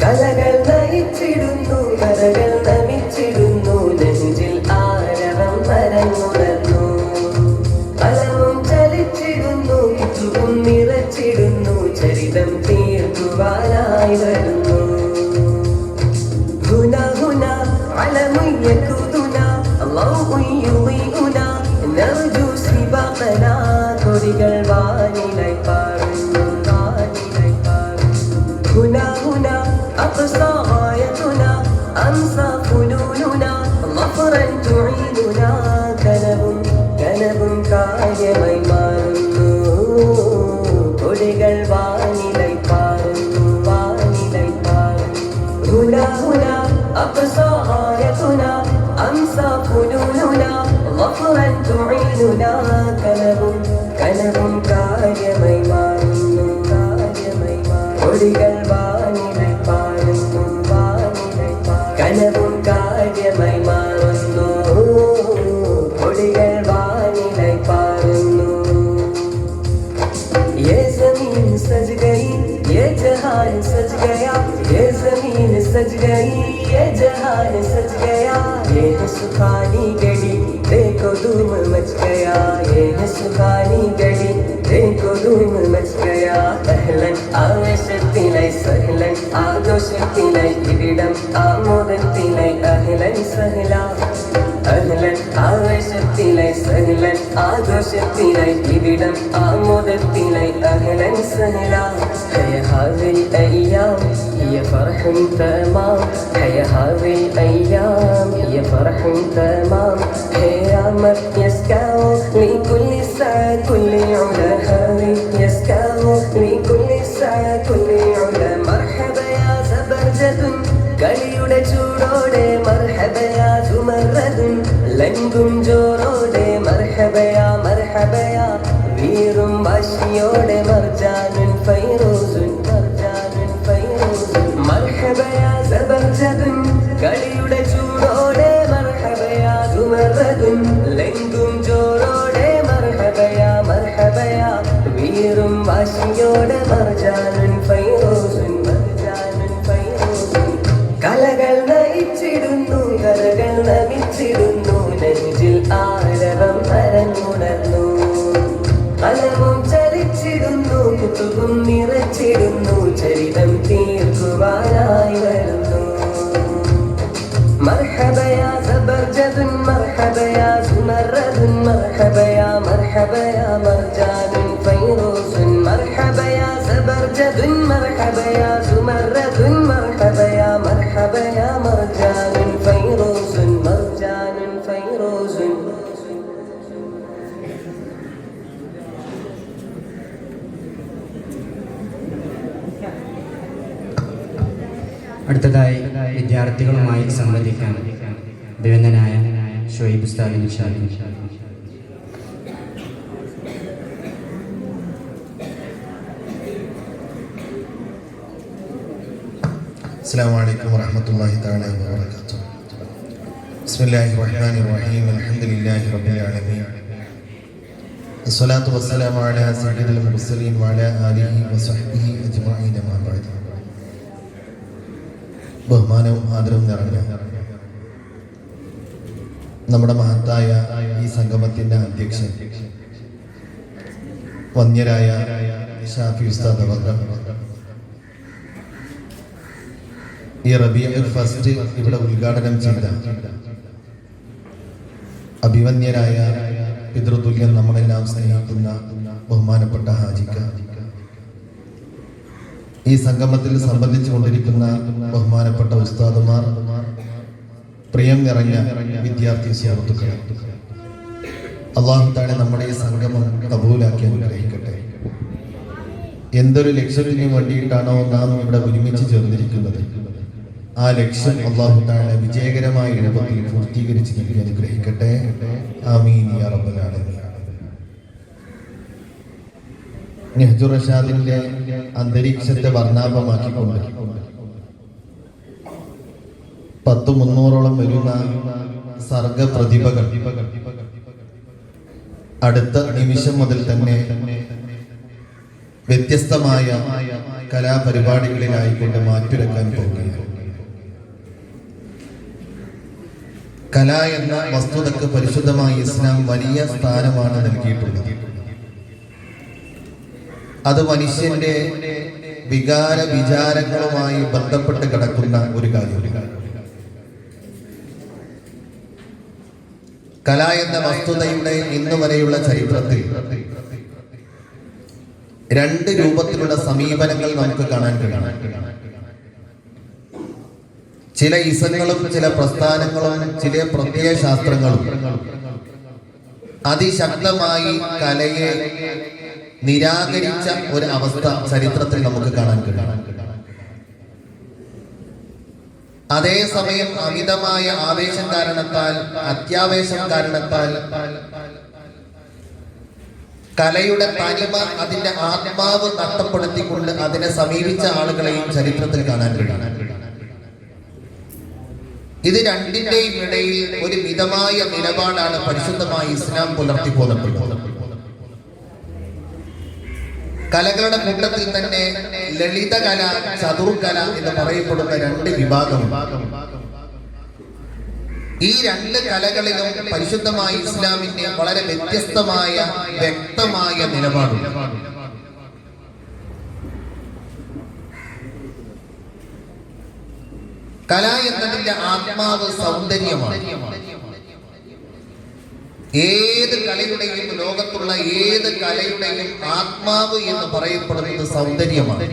കലകൾ നയിച്ചിടുന്നു, കഥകൾ നമിച്ചിടുന്നു, നെഞ്ചിൽ ആരവം മരങ്ങുണർന്നു, അലമും ചലിച്ചിടുന്നു, കുതുകും നിറച്ചിടുന്നു, ചരിതം തീർക്കുവാനായി വരുന്നു. ഹുന ഹുന അലമുൻ യഖൂദുനാ അല്ലാഹു യുളീഉനാ നർജു സിബാഖനാ. കൊടികൾ വാനിലായി പാറുന്നു, വാനിലായി പാറുന്നു. ഹുന ഹുന അഖ്സാ ഗായതുനാ അംസാ ഫുനൂനുനാ മഫറൻ തുഈനുനാ. കനവും കനവും കാര്യമായി മാറുന്നു, കൊടികൾ വാനിലായി പാറുന്നു, വാനിലായി പാറുന്നു. ഹുന ഹുന അഖ്സാ ഗായതുനാ അംസാ ഫുനൂനുനാ മഫറൻ തുഈനുനാ. കനവും കനവും കാര്യമായി മാറുന്നു, കാര്യമായി മാറുന്നു, കൊടികൾ വാനിലായി പാറുന്നു, വാനിലായി പാറുന്നു. കനവും കാര്യമായി മാറുന്നു, കൊടികൾ വാനിലായി പാറുന്നു. ये जमीन सज गई, ये जहान सज गया, ये जमीन सज गई, ये जहान सज गया, ये है सुहानी घड़ी देखो धूम मच गया, ये है सुहानी घड़ी देखो धूम मच गया. അഹ്ലൻ ആവേശത്തിലായി, സഹ്ലൻ ആഘോഷത്തിലായി, ഇവിടം ആമോദത്തിലായി, അഹ്ലൻ സഹ്ല. അഹ്ലൻ ആവേശത്തിലായി, സഹ്ലൻ ആഘോഷത്തിലായി, ഇവിടം ആമോദത്തിലായി, അഹ്ലൻ സഹ്ല. هيا هذه الأيام هي فرح تمام، هيا هذه الأيام هي فرح تمام، هيا من يسكو لكل ساعة كل علا، هذه يسكو لكل ساعة كل علا. مرحبا يا زبرجد കളിയുടെ ചൂടോടെ, മർഹബയാ സുമർറദുൻ ലങ്കും ജോറോടെ, മർഹബയാ മർഹബയാ വീറും വാശിയോടെ, മർജാനുൻ ഫൈറൂസുൻ, മർജാനുൻ ഫൈറൂസുൻ. മർഹബയാ സബർജദുൻ കളിയുടെ ചൂടോടെ, മർഹബയാ സുമർറദുൻ ലങ്കും ജോറോടെ, മർഹബയാ മർഹബയാ വീറും വാശിയോടെ, മർജാനുൻ ഫൈറൂസുൻ, മർജാനുൻ ഫൈറൂസുൻ. കലകൾ നയിച്ചിടുന്നു, കലകൾ നമിച്ചിടുന്നു, നെഞ്ചിൽ ആരവം മരങ്ങുണർന്നു, അലമും ചലിച്ചിടുന്നു, കുതുകും നിറച്ചിടുന്നു, ചരിതം തീർക്കുവാനായി വരുന്നു. മർഹബയാ സബർജദുൻ, മർഹബയാ സുമർറദുൻ, മർഹബയാ മർഹബയാ മർജാനുൻ ഫൈറൂസുൻ. മർഹബയാ സബർജദുൻ, മർഹബയാ സുമർറദുൻ, മർഹബയാ മർഹബയാ മർജാനുൻ ഫൈറൂസുൻ, മർജാനുൻ ഫൈറൂസുൻ. അടുത്തതായി വിദ്യാർത്ഥികളുമായി സംവദിക്കാൻ ദിവന്ദനായ ഷുഐബ് ഉസ്താദിനെ ക്ഷണിക്കുന്നു. السلام عليكم ورحمة الله تعالى وبركاته. بسم الله الرحمن الرحيم. الحمد لله رب العالمين. الصلاة والسلام على سيد المرسلين وعلى آله وصحبه أجمعين ما بعد. ബഹുമാനവും ആദരവും നിറഞ്ഞ നമ്മുടെ മഹത്തായ ഈ സംഗമത്തിന്റെ അധ്യക്ഷൻ വന്യരായ ഷാഫി ഉസ്താദ് അവർ ഈ റബീഉൽ ഫസ്റ്റ് ഇവിടെ ഉദ്ഘാടനം ചെയ്ത അഭിവന്യരായ പിതൃതുല്യം നമ്മളെല്ലാം സ്നേഹിക്കുന്ന ബഹുമാനപ്പെട്ട ഹാജിക്ക, ഈ സംഗമത്തിൽ സംബന്ധിച്ചു കൊണ്ടിരിക്കുന്ന ബഹുമാനപ്പെട്ട ഉസ്താദുമാർ, പ്രിയം നിറഞ്ഞ വിദ്യാർത്ഥി സുഹൃത്തുക്കൾ, അല്ലാഹു തആല നമ്മുടെ ഈ സംഗമം കബൂലാക്കി അനുഗ്രഹിക്കട്ടെ. എന്തൊരു ലക്ഷ്യത്തിന് വേണ്ടിയിട്ടാണോ നാം ഇവിടെ ഒരുമിച്ച് ചേർന്നിരിക്കുന്നത്, ആ ലക്ഷ്യം അല്ലാഹു തആല വിജയകരമായ രൂപത്തിൽ പൂർത്തീകരിച്ച് നൽകി അനുഗ്രഹിക്കട്ടെ. ആമീൻ യാ റബ്ബൽ ആലമീൻ. നെഹ്ജുർ റഷാദിന്റെ അന്തരീക്ഷത്തെ വർണ്ണാഭമാക്കിക്കൊണ്ട് 100-300ഓളം വരുന്ന സർഗ പ്രതിഭകൾ അടുത്ത നിമിഷം മുതൽ തന്നെ വ്യത്യസ്തമായ കലാപരിപാടികളിലായിക്കൊണ്ട് മാറ്റുരക്കാൻ പോകുകയാണ്. കല എന്ന വസ്തുതക്ക് പരിശുദ്ധമായ ഇസ്ലാം വലിയ സ്ഥാനമാണ് നൽകിയിട്ടുള്ളത്. അത് മനുഷ്യന്റെ വികാര വിചാരങ്ങളുമായി ബന്ധപ്പെട്ട് കിടക്കുന്ന ഒരു കാര്യമാണ്. കല എന്ന വസ്തുതയുടെ ഇന്നു വരെയുള്ള ചരിത്രത്തിൽ 2 രൂപത്തിലുള്ള സമീപനങ്ങൾ നമുക്ക് കാണാൻ കഴിയും. ചില ഇസങ്ങളും ചില പ്രസ്ഥാനങ്ങളും ചില പ്രത്യയ ശാസ്ത്രങ്ങളും അതിശക്തമായി കലയെ നിരാകരിച്ച ഒരു അവസ്ഥ ചരിത്രത്തിൽ നമുക്ക് കാണാൻ കഴിയും. അതേസമയം അമിതമായ ആവേശം കാരണത്താൽ, അത്യാവേശം കാരണത്താൽ കലയുടെ തനിമ, അതിന്റെ ആത്മാവ് നഷ്ടപ്പെടുത്തിക്കൊണ്ട് അതിനെ സമീപിച്ച ആളുകളെയും ചരിത്രത്തിൽ കാണാൻ കഴിയും. ഇത് രണ്ടിന്റെയും ഇടയിൽ ഒരു മിതമായ നിലപാടാണ് പരിശുദ്ധമായ ഇസ്ലാം പുലർത്തി പോന്നിട്ടുള്ളത്. കലകളുടെ കൂട്ടത്തിൽ തന്നെ ലളിതകല, ചതുർകല എന്ന് പറയപ്പെടുന്ന 2 വിഭാഗമുണ്ട്. ഈ 2 കലകളിലും പരിശുദ്ധമായ ഇസ്ലാമിന്റെ വളരെ വ്യത്യസ്തമായ വ്യക്തമായ നിലപാടുണ്ട്. കല എന്നതിന്റെ ആത്മാവ് സൗന്ദര്യമാണ്. ഏത് കലയുടെയും, ലോകത്തുള്ള ഏത് കലയുടെയും ആത്മാവ് എന്ന് പറയപ്പെടുന്നത് സൗന്ദര്യമാണ്.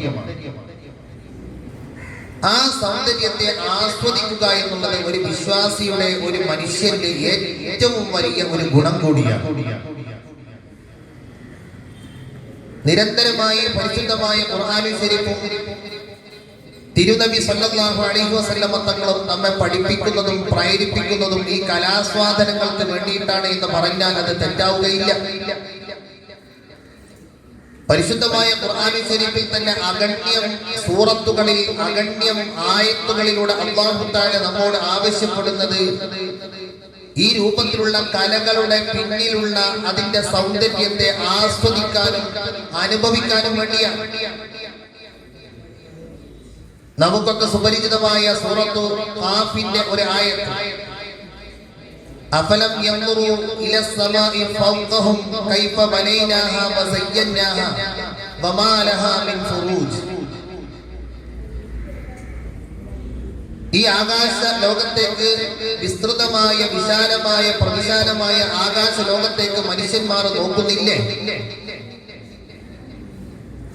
ആ സൗന്ദര്യത്തെ ആസ്വദിക്കുക എന്നുള്ളത് ഒരു വിശ്വാസിയുടെ, ഒരു മനുഷ്യന്റെ ഏറ്റവും വലിയ ഒരു ഗുണം കൂടിയാണ്. നിരന്തരമായി പരിശുദ്ധമായ ഖുർആനുൽ ശരീഫും തിരുനബി സല്ലല്ലാഹു അലൈഹി വസല്ലം തങ്ങളും നമ്മെ പഠിപ്പിക്കുന്നതും പ്രേരിപ്പിക്കുന്നതും ഈ കലാസ്വാദനങ്ങൾക്ക് വേണ്ടിയിട്ടാണ് എന്ന് പറഞ്ഞാൽ അത് തെറ്റാവുകയില്ല. പരിശുദ്ധമായ ഖുർആനുൽ ശരീഫിൽ തന്നെ അഗണ്യം സൂറത്തുകളിൽ, അഗണ്യം ആയത്തുകളിലൂടെ അല്ലാഹു തആല നമ്മോട് ആവശ്യപ്പെടുന്നത് ഈ രൂപത്തിലുള്ള കലകളുടെ പിന്നിലുള്ള അതിന്റെ സൗന്ദര്യത്തെ ആസ്വദിക്കാനും അനുഭവിക്കാനും വേണ്ടിയാണ്. നമുക്കൊക്കെ സുപരിചിതമായ സൂറത്തു ഖാഫിന്റെ ഒരു ആയത്ത്, അഫലം യൻദുറു ഇലസ് സമാഇ ഫൗഖഹും കൈഫ ബനൈനാഹാ വസയ്യനാഹാ വമാ ലഹാ മിൻ ഫുറൂജ്. ഈ ആകാശ ലോകത്തേക്ക്, വിസ്തൃതമായ വിശാലമായ പ്രവിശാലമായ ആകാശ ലോകത്തേക്ക് മനുഷ്യന്മാർ നോക്കുന്നില്ലേ?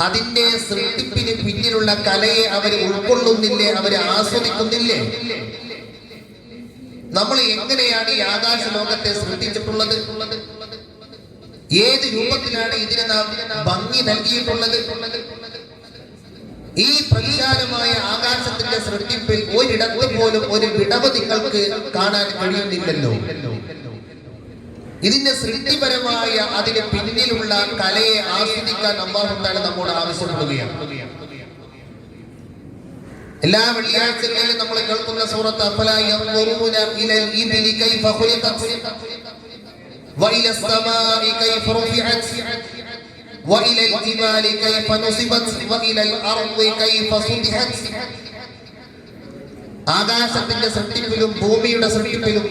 അതിന്റെ സൃഷ്ടിപ്പിന് പിന്നിലുള്ള കലയെ അവർ ഉൾക്കൊള്ളുന്നില്ലേ? അവരെ ആസ്വദിക്കുന്നില്ലേ? നമ്മൾ എങ്ങനെയാണ് ഈ ആകാശ ലോകത്തെ സൃഷ്ടിച്ചിട്ടുള്ളത്? ഏത് രൂപത്തിലാണ് ഇതിന് നാം ഭംഗി നൽകിയിട്ടുള്ളത്? ഈ പ്രവിശാലമായ ആകാശത്തിന്റെ സൃഷ്ടിപ്പിൽ ഒരിടത്ത് പോലും ഒരു വിടവ് നിങ്ങൾക്ക് കാണാൻ കഴിയുന്നില്ലല്ലോ. ഇതിന്റെ സൃഷ്ടിപരമായ അതിന് പിന്നിലുള്ള കലയെ ആസ്വദിക്കാൻ അല്ലാഹു തആല നമ്മോട് ആവശ്യപ്പെടുകയാണ്. എല്ലാ വെള്ളിയാഴ്ചകളിലും നമ്മൾ കേൾക്കുന്ന സൂറത്ത് അഫലാ യൻദുറൂന ഇലൽ ഇബ്ലി കൈഫ ഖുലിഖത് വഇലസ് സമാഇ കൈഫ റുഫിഅത് വഇലൽ ജിബാലി കൈഫ നുസിബത് വഇലൽ അർളി കൈഫ സുതിഹത്. ആകാശത്തിന്റെ സൃഷ്ടിപ്പിലും ഭൂമിയുടെ സൃഷ്ടിപ്പിലും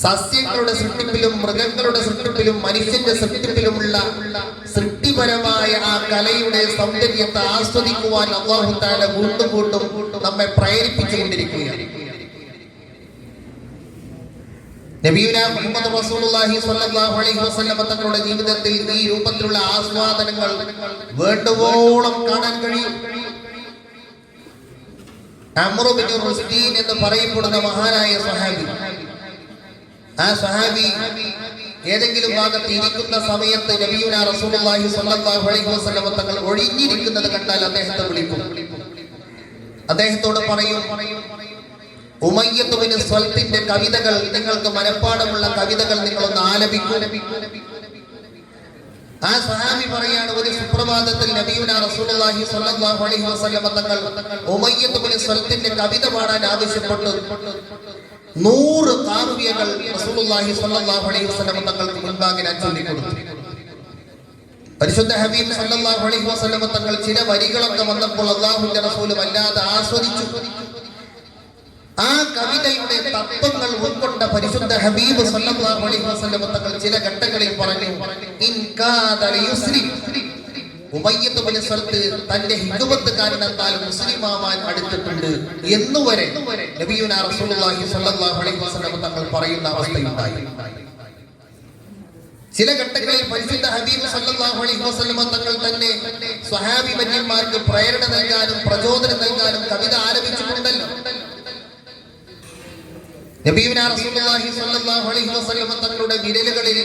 സസ്യങ്ങളുടെ സൃഷ്ടിപ്പിലും മൃഗങ്ങളുടെ സൃഷ്ടിപ്പിലും മനുഷ്യന്റെ സൃഷ്ടിപ്പിലുമുള്ള സൃഷ്ടിപരമായ ആ കലയുടെ സൗന്ദര്യത്തെ ആസ്വദിക്കുവാൻ അല്ലാഹു തആല വീണ്ടും വീണ്ടും നമ്മെ പ്രേരിപ്പിച്ചുകൊണ്ടിരിക്കുകയാണ്. നബിയുനാ മുഹമ്മദ് റസൂലുള്ളാഹി സ്വല്ലല്ലാഹു അലൈഹി വസല്ലം തങ്ങളുടെ ജീവിതത്തിൽ ഈ രൂപത്തിലുള്ള ആസ്വാദനങ്ങൾ വേണ്ടുവോളം കാണാൻ കഴിയും. അംർ ഇബ്നു റുസ്ദീൻ എന്ന് പറയപ്പെടുന്ന മഹാനായ സ്വഹാബി, ആ സ്വഹാബി ഏതെങ്കിലും ഭാഗത്ത് ഇരിക്കുന്ന സമയത്ത് നബിയുനാ റസൂലുള്ളാഹി സ്വല്ലല്ലാഹു അലൈഹി വസല്ലം തങ്ങൾ ഒഴിഞ്ഞിരിക്കുന്നത് കണ്ടാൽ അദ്ദേഹത്തെ വിളിക്കും. അദ്ദേഹത്തോട് പറയും, ഉമയ്യത്ത് ബിൻ സ്വൽത്തിന്റെ കവിതകൾ, നിങ്ങൾക്ക് മനഃപ്പാടമുള്ള കവിതകൾ നിങ്ങളൊന്ന് ആലപിക്കൂ. ആ സ്വഹാബി പറയാണ്, ഒരു സുപ്രഭാതത്തിൽ നബിയുനാ റസൂലുള്ളാഹി സ്വല്ലല്ലാഹു അലൈഹി വസല്ലം തങ്ങൾ ഉമയ്യത്ത് ബിൻ സ്വൽത്തിന്റെ കവിത പാടാൻ ആവശ്യപ്പെട്ടു. 100 കാവ്യങ്ങൾ റസൂലുള്ളാഹി സ്വല്ലല്ലാഹു അലൈഹി വസല്ലം തങ്ങൾക്ക് മുൻപാകെ ചൊല്ലിക്കൊടുത്തു. പരിശുദ്ധ ഹബീബ് സ്വല്ലല്ലാഹു അലൈഹി വസല്ലം തങ്ങൾ ചില വരികളൊക്കെ വന്നപ്പോൾ അല്ലാഹുവിന്റെ റസൂൽ വല്ലാതെ ആസ്വദിച്ചു. ആ കവിതയുടെ തത്വങ്ങൾ ഉൾക്കൊണ്ട പരിശുദ്ധ ഹബീബ് സ്വല്ലല്ലാഹു അലൈഹി വസല്ലം തങ്ങൾ ചില ഘട്ടങ്ങളിൽ പറഞ്ഞു, ഇൻ കാദ ലിയുസ്രി, ഉമയ്യത്ത് ബിൻ സ്വൽത്ത് തന്റെ ഹിക്മത്ത് കാരണത്താൽ മുസ്ലിമാവാൻ അടുത്തിട്ടുണ്ട് എന്നുവരെ നബിയുനാ റസൂലുള്ളാഹി സ്വല്ലല്ലാഹു അലൈഹി വസല്ലം തങ്ങൾ പറയുന്ന അവസ്ഥയുണ്ടായി. ചില ഘട്ടങ്ങളിൽ പരിശുദ്ധ ഹബീബ് സ്വല്ലല്ലാഹു അലൈഹി വസല്ലം തങ്ങൾ തന്നെ സ്വഹാബി വര്യന്മാർക്ക് പ്രേരണ നൽകാനും പ്രചോദനം നൽകാനും കവിത ആലപിച്ചിട്ടുണ്ടല്ലോ. നബിയുനാ റസൂലുള്ളാഹി സ്വല്ലല്ലാഹു അലൈഹി വസല്ലം തങ്ങളുടെ വിരലുകളിൽ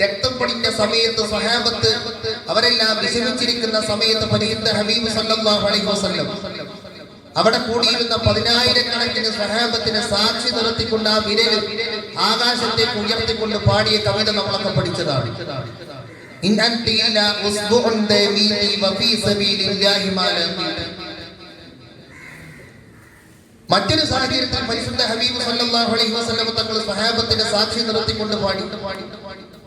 രക്തം പൊടിഞ്ഞ സമയത്ത് സ്വഹാബത്ത് അവരെല്ലാം വിഷമിച്ചിരിക്കുന്ന സമയത്ത് പരിശുദ്ധ ഹബീബ് സ്വല്ലല്ലാഹു അലൈഹി വസല്ലം അവിടെ കൂടിയിരുന്ന 10,000-കണക്കിന് സ്വഹാബത്തിനെ സാക്ഷി നിർത്തിക്കൊണ്ട് ആ വിരൽ ആകാശത്തേക്ക് ഉയർത്തിക്കൊണ്ട് പാടിയ കവിത നമ്മളൊക്കെ പഠിച്ചതാണ്. ഇൻ അൻതി ഇല്ലാ ഉസ്ബുഉൻ ദമീതി വഫീ സബീലില്ലാഹി മാലമി. മറ്റൊരു സാഹചര്യത്തിൽ പരിശുദ്ധ ഹബീബ് സ്വല്ലല്ലാഹു അലൈഹി വസല്ലം തങ്ങൾ സ്വഹാബത്തിനെ സാക്ഷി നിർത്തിക്കൊണ്ട് പാടി,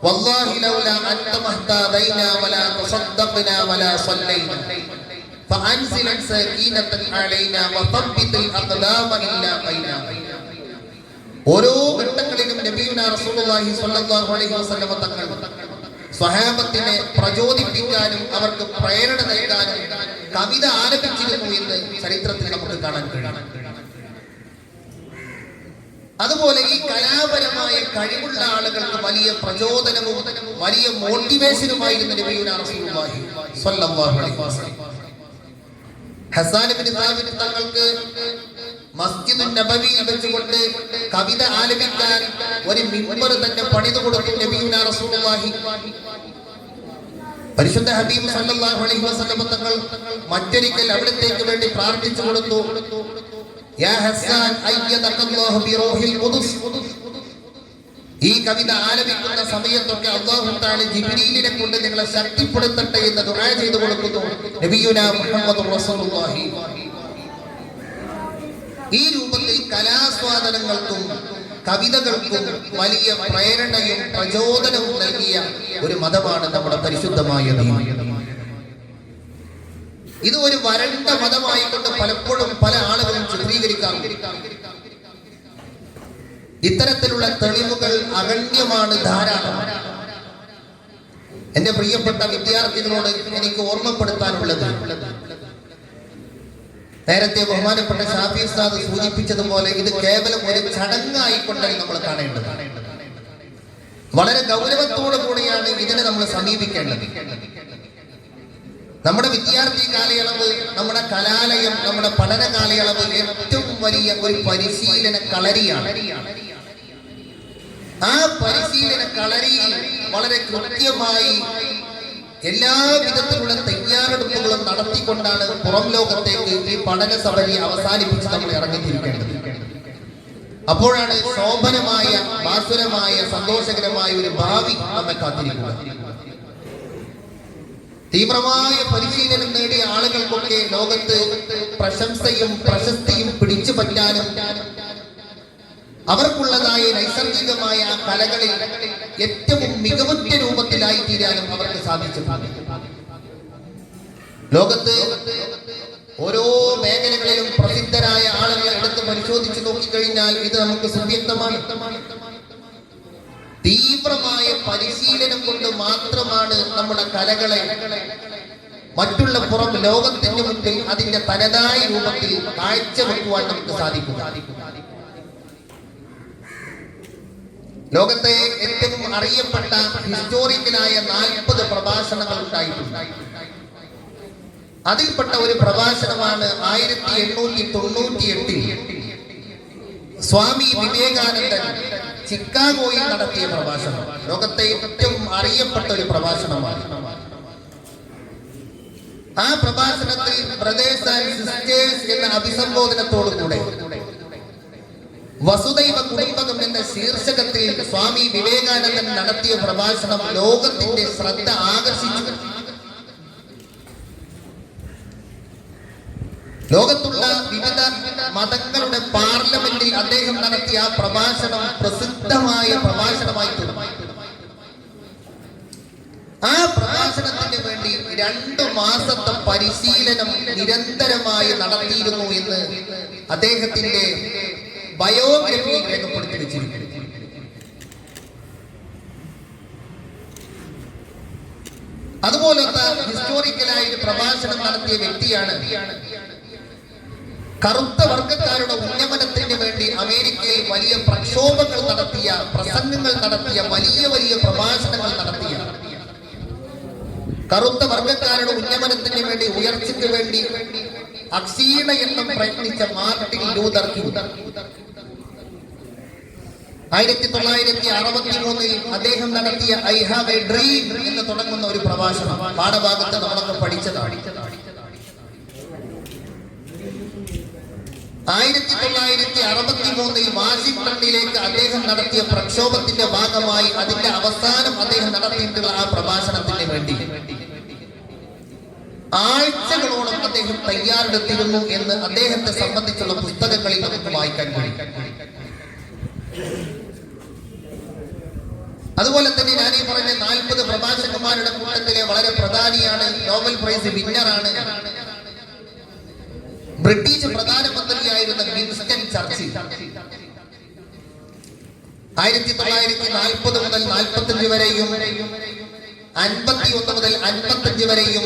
വല്ലാഹി ലൗലാ അൻത മഹ്താദൈനാ വലാ തസദ്ദഖ്നാ വലാ സല്ലൈനാ ഫഅൻസിൽ സകീനതൻ അലൈനാ വതബ്ബിൽ അഖ്ദാമ ഇല്ലാ ഖൈനാ. ഓരോ ഘട്ടങ്ങളിലും നബിയുനാ റസൂലുള്ളാഹി സ്വല്ലല്ലാഹു അലൈഹി വസല്ലം തങ്ങൾ സ്വഹാബത്തിനെ പ്രചോദിപ്പിക്കാനും അവർക്ക് പ്രേരണ നൽകാനും കവിത ആലപിച്ചിരുന്നു എന്ന് ചരിത്രത്തിൽ നമുക്ക് കാണാൻ കഴിയും. അതുപോലെ ഈ കലാപരമായ കഴിവുള്ള ആളുകൾക്ക് വലിയ പ്രചോദനവും വലിയ മോട്ടിവേഷനുമായിരുന്നു നബിയുനാ റസൂലുള്ളാഹി സ്വല്ലല്ലാഹു അലൈഹി വസല്ലം. ഹസ്സാൻ ഇബ്നു സാബിത് തങ്ങൾക്ക് മസ്ജിദുൻ നബവിയിൽ വെച്ചുകൊണ്ട് കവിത ആലപിക്കാൻ ഒരു മിമ്പർ തന്നെ പണിതു കൊടുത്തു നബിയുനാ റസൂലുള്ളാഹി. പരിശുദ്ധ ഹബീബ് സ്വല്ലല്ലാഹു അലൈഹി വസല്ലം തങ്ങൾ മറ്റൊരിക്കൽ അവിടത്തേക്ക് വേണ്ടി പ്രാർത്ഥിച്ചു കൊടുത്തു, യാ ഹസ്സാൻ അയ്യദകല്ലാഹു ബിറൂഹിൽ ഖുദുസ്. ഈ കവിത ആലപിക്കുന്ന സമയത്തൊക്കെ അല്ലാഹു തആല ജിബ്രീലിനെ കൊണ്ട് നിങ്ങളെ ശക്തിപ്പെടുത്തട്ടെ എന്ന് ദുആ ചെയ്തു കൊടുക്കുന്നു നബിയുനാ മുഹമ്മദുർ റസൂലുള്ളാഹി. ഈ രൂപത്തിൽ കലാസ്വാദനങ്ങൾക്കും കവിതകൾക്കും വലിയ പ്രേരണയും പ്രചോദനവും നൽകിയ ഒരു മതമാണ് നമ്മുടെ പരിശുദ്ധമായ ദീൻ. ഇത് ഒരു വരണ്ട മതമായിക്കൊണ്ട് പലപ്പോഴും പല ആളുകളും ചിത്രീകരിക്കാറുണ്ട്. ഇത്തരത്തിലുള്ള തെളിവുകൾ അഗണ്യമാണ്, ധാരാളം. എന്റെ പ്രിയപ്പെട്ട വിദ്യാർത്ഥികളോട് എനിക്ക് ഓർമ്മപ്പെടുത്താനുള്ളത്, നേരത്തെ ബഹുമാനപ്പെട്ട ഷാഫി ഉസ്താദ് സൂചിപ്പിച്ചതുപോലെ ഇത് കേവലം ഒരു ചടങ്ങായിക്കൊണ്ടാണ് നമ്മൾ കാണേണ്ടത്. വളരെ ഗൗരവത്തോടു കൂടിയാണ് ഇതിനെ നമ്മൾ സമീപിക്കേണ്ടത്. നമ്മുടെ വിദ്യാർത്ഥി കാലയളവ്, നമ്മുടെ കലാലയം, നമ്മുടെ പഠന കാലയളവ് ഏറ്റവും വലിയ ഒരു പരിശീലന കളരിയാണ്. ആ പരിശീലന കളരിയിൽ വളരെ കൃത്യമായി എല്ലാ വിധത്തിലുള്ള തയ്യാറെടുപ്പുകളും നടത്തിക്കൊണ്ടാണ് പുറം ലോകത്തേക്ക് ഈ പഠന സഭയെ അവസാനിപ്പിച്ച് നമ്മൾ ഇറങ്ങിത്തിരിക്കേണ്ടത്. അപ്പോഴാണ് ശോഭനമായ, ഭാസുരമായ, സന്തോഷകരമായ ഒരു ഭാവി നമ്മെ കാത്തിരിക്കുക. തീവ്രമായ പരിശീലനം നേടിയ ആളുകൾക്കൊക്കെ ലോകത്ത് പ്രശംസയും പ്രശസ്തിയും പിടിച്ചു പറ്റാനും അവർക്കുള്ളതായ നൈസർഗികമായ കലകളിൽ ഏറ്റവും മികവുറ്റ രൂപത്തിലായി തീരാനും അവർക്ക് സാധിച്ചിട്ടുണ്ട്. ലോകത്ത് ഓരോ മേഖലകളിലും പ്രസിദ്ധരായ ആളുകളെ എടുത്ത് പരിശോധിച്ച് നോക്കിക്കഴിഞ്ഞാൽ ഇത് നമുക്ക് സുവ്യക്തമാണ്. തീവ്രമായ പരിശീലനം കൊണ്ട് മാത്രമാണ് നമ്മുടെ കലകളെ മറ്റുള്ള പുറം ലോകത്തിന് മുൻപിൽ അതിന്റെ തനതായ രൂപത്തിൽ കാഴ്ചവെക്കുവാൻ നമുക്ക് സാധിക്കും. ലോകത്തെ ഏറ്റവും അറിയപ്പെട്ട ഹിസ്റ്റോറിക്കലായ 40 പ്രഭാഷണങ്ങൾ ഉണ്ടായിട്ടുണ്ട്. അതിൽപ്പെട്ട ഒരു പ്രഭാഷണമാണ് 1898 സ്വാമി വിവേകാനന്ദൻ ചിക്കാഗോയിൽ നടത്തിയ പ്രഭാഷണം. ലോകത്തെ ഏറ്റവും അറിയപ്പെട്ട ഒരു പ്രഭാഷണമാണ്. ആ പ്രഭാഷണത്തിൽ ബ്രദേഴ്സ് ആൻഡ് സിസ്റ്റേഴ്സ് എന്ന അഭിസംബോധനത്തോടുകൂടെ വസുദൈവ കുടുംബകം എന്ന ശീർഷകത്തിൽ സ്വാമി വിവേകാനന്ദൻ നടത്തിയ പ്രഭാഷണം ലോകത്തിന്റെ ശ്രദ്ധ ആകർഷിച്ചു. ലോകത്തുള്ള വിവിധ മതങ്ങളുടെ പാർലമെന്റിൽ അദ്ദേഹം നടത്തിയ ആ പ്രഭാഷണം പ്രസിദ്ധമായ പ്രഭാഷണമായി തീർന്നു. ആ പ്രഭാഷണത്തിന് വേണ്ടി 2 മാസത്തെ പരിശീലനം നിരന്തരമായി നടത്തിയിരുന്നു എന്ന് അദ്ദേഹത്തിന്റെ ബയോഗ്രഫിയിൽ രേഖപ്പെടുത്തി വെച്ചിരിക്കുന്നു. അതുപോലത്തെ ഹിസ്റ്റോറിക്കലായ ഒരു പ്രഭാഷണം നടത്തിയ വ്യക്തിയാണ് കറുത്ത വർഗക്കാരുടെ ഉന്നമനത്തിന് വേണ്ടി അമേരിക്കയിൽ വലിയ പ്രക്ഷോഭങ്ങൾ നടത്തിയ, പ്രസംഗങ്ങൾ നടത്തിയ, വലിയ വലിയ പ്രഭാഷണങ്ങൾ നടത്തിയ, കറുത്ത വർഗക്കാരുടെ ഉന്നമനത്തിന് വേണ്ടി, ഉയർച്ചയ്ക്ക് വേണ്ടി അക്ഷീണയത്നം പ്രയത്നിച്ച മാർട്ടിൻ ലൂതർ കിങ് 1963 അദ്ദേഹം നടത്തിയ ഐ ഹാവ് എ ഡ്രീം എന്ന് തുടങ്ങുന്ന ഒരു പ്രഭാഷണം പാഠഭാഗത്ത് നമ്മളൊക്കെ പഠിച്ചതാണ്. 1963 വാഷിംഗ്ടണിലേക്ക് അദ്ദേഹം നടത്തിയ പ്രക്ഷോഭത്തിന്റെ ഭാഗമായി അതിന്റെ അവസാനം അദ്ദേഹം നടത്തിയിട്ടുള്ള ആ പ്രഭാഷണത്തിന് വേണ്ടി ആഴ്ചകളോളം അദ്ദേഹം തയ്യാറെടുത്തിരുന്നു എന്ന് അദ്ദേഹത്തെ സംബന്ധിച്ചുള്ള പുസ്തകങ്ങളിൽ നമുക്ക് വായിക്കാൻ കഴിയും. അതുപോലെ തന്നെ ഞാൻ ഈ പറഞ്ഞ 40 പ്രഭാഷകന്മാരുടെ കൂട്ടത്തിലെ വളരെ പ്രധാനിയാണ്, നോബൽ പ്രൈസ് വിന്നറാണ്, ബ്രിട്ടീഷ് പ്രധാനമന്ത്രിയായിരുന്ന വിൻസ്റ്റൺ ചർച്ചിൽ. 1940 മുതൽ 45 വരെയും 51 മുതൽ 55 വരെയും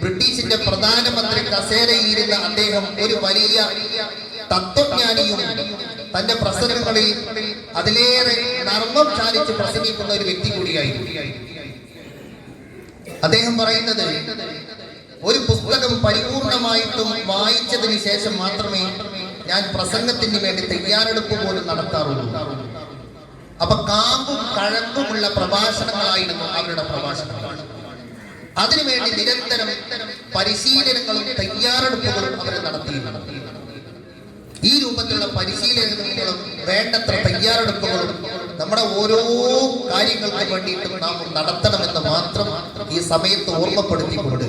ബ്രിട്ടീഷിന്റെ പ്രധാനമന്ത്രി കസേരയിലിരുന്ന അദ്ദേഹം ഒരു വലിയ തത്വജ്ഞാനിയും തന്റെ പ്രസംഗങ്ങളിൽ അതിലേറെ നർമ്മം ചാലിച്ച് പ്രസംഗിക്കുന്ന ഒരു വ്യക്തി കൂടിയായിരുന്നു. അദ്ദേഹം പറയുന്നത്, ഒരു പുസ്തകം പരിപൂർണമായിട്ടും വായിച്ചതിന് ശേഷം മാത്രമേ ഞാൻ പ്രസംഗത്തിന് വേണ്ടി തയ്യാറെടുപ്പ് പോലും നടത്താറുള്ളൂ. അപ്പൊ കാമ്പും കഴമ്പുമുള്ള പ്രഭാഷണങ്ങളായിരുന്നു അവരുടെ പ്രഭാഷണങ്ങൾ. അതിനുവേണ്ടി നിരന്തരം പരിശീലനങ്ങളും തയ്യാറെടുപ്പുകളും അവർ നടത്തിയിരുന്നു. ഈ രൂപത്തിലുള്ള പരിശീലനങ്ങളും വേണ്ടത്ര തയ്യാറെടുപ്പുകളും നമ്മുടെ ഓരോ കാര്യങ്ങൾക്കും വേണ്ടിയിട്ടും നാം നടത്തണമെന്ന് മാത്രം ഈ സമയത്ത് ഓർമ്മപ്പെടുത്തിക്കൊണ്ട്,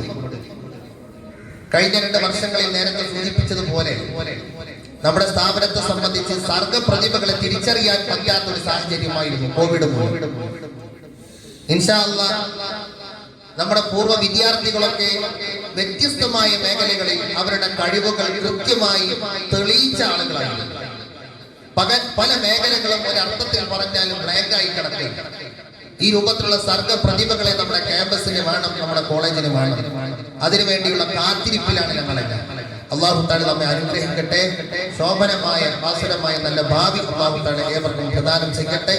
കഴിഞ്ഞ 2 വർഷങ്ങളിൽ നേരത്തെ സൂചിപ്പിച്ചതുപോലെ നമ്മുടെ സ്ഥാപനത്തെ സംബന്ധിച്ച് സർഗപ്രതിഭകളെ തിരിച്ചറിയാൻ പറ്റാത്തൊരു സാഹചര്യമായിരുന്നു കോവിഡ് മൂലം. ഇൻഷാ അല്ലാഹ് നമ്മുടെ പൂർവ്വ വിദ്യാർത്ഥികളൊക്കെ വ്യത്യസ്തമായ മേഖലകളിൽ അവരുടെ കഴിവുകൾ കൃത്യമായി തെളിയിച്ച ആളുകളായിരുന്നു. പല മേഖലകളും ഒരർത്ഥത്തിൽ പറഞ്ഞാലും ബ്ലാങ്കായി കിടക്കും. ഈ രൂപത്തിലുള്ള സർഗ പ്രതിഭകളെ നമ്മുടെ ക്യാമ്പസിന് വേണം, നമ്മുടെ കോളേജിന് വേണം. അതിനുവേണ്ടിയുള്ള കാത്തിരിപ്പിലാണ് ഞങ്ങളെല്ലാം. അല്ലാഹു തആല നമ്മെ അനുഗ്രഹിക്കട്ടെ. ശോഭനമായ ആസുരമായ നല്ല ഭാവി അല്ലാഹു തആല ഏവർക്കും പ്രദാനം ചെയ്യട്ടെ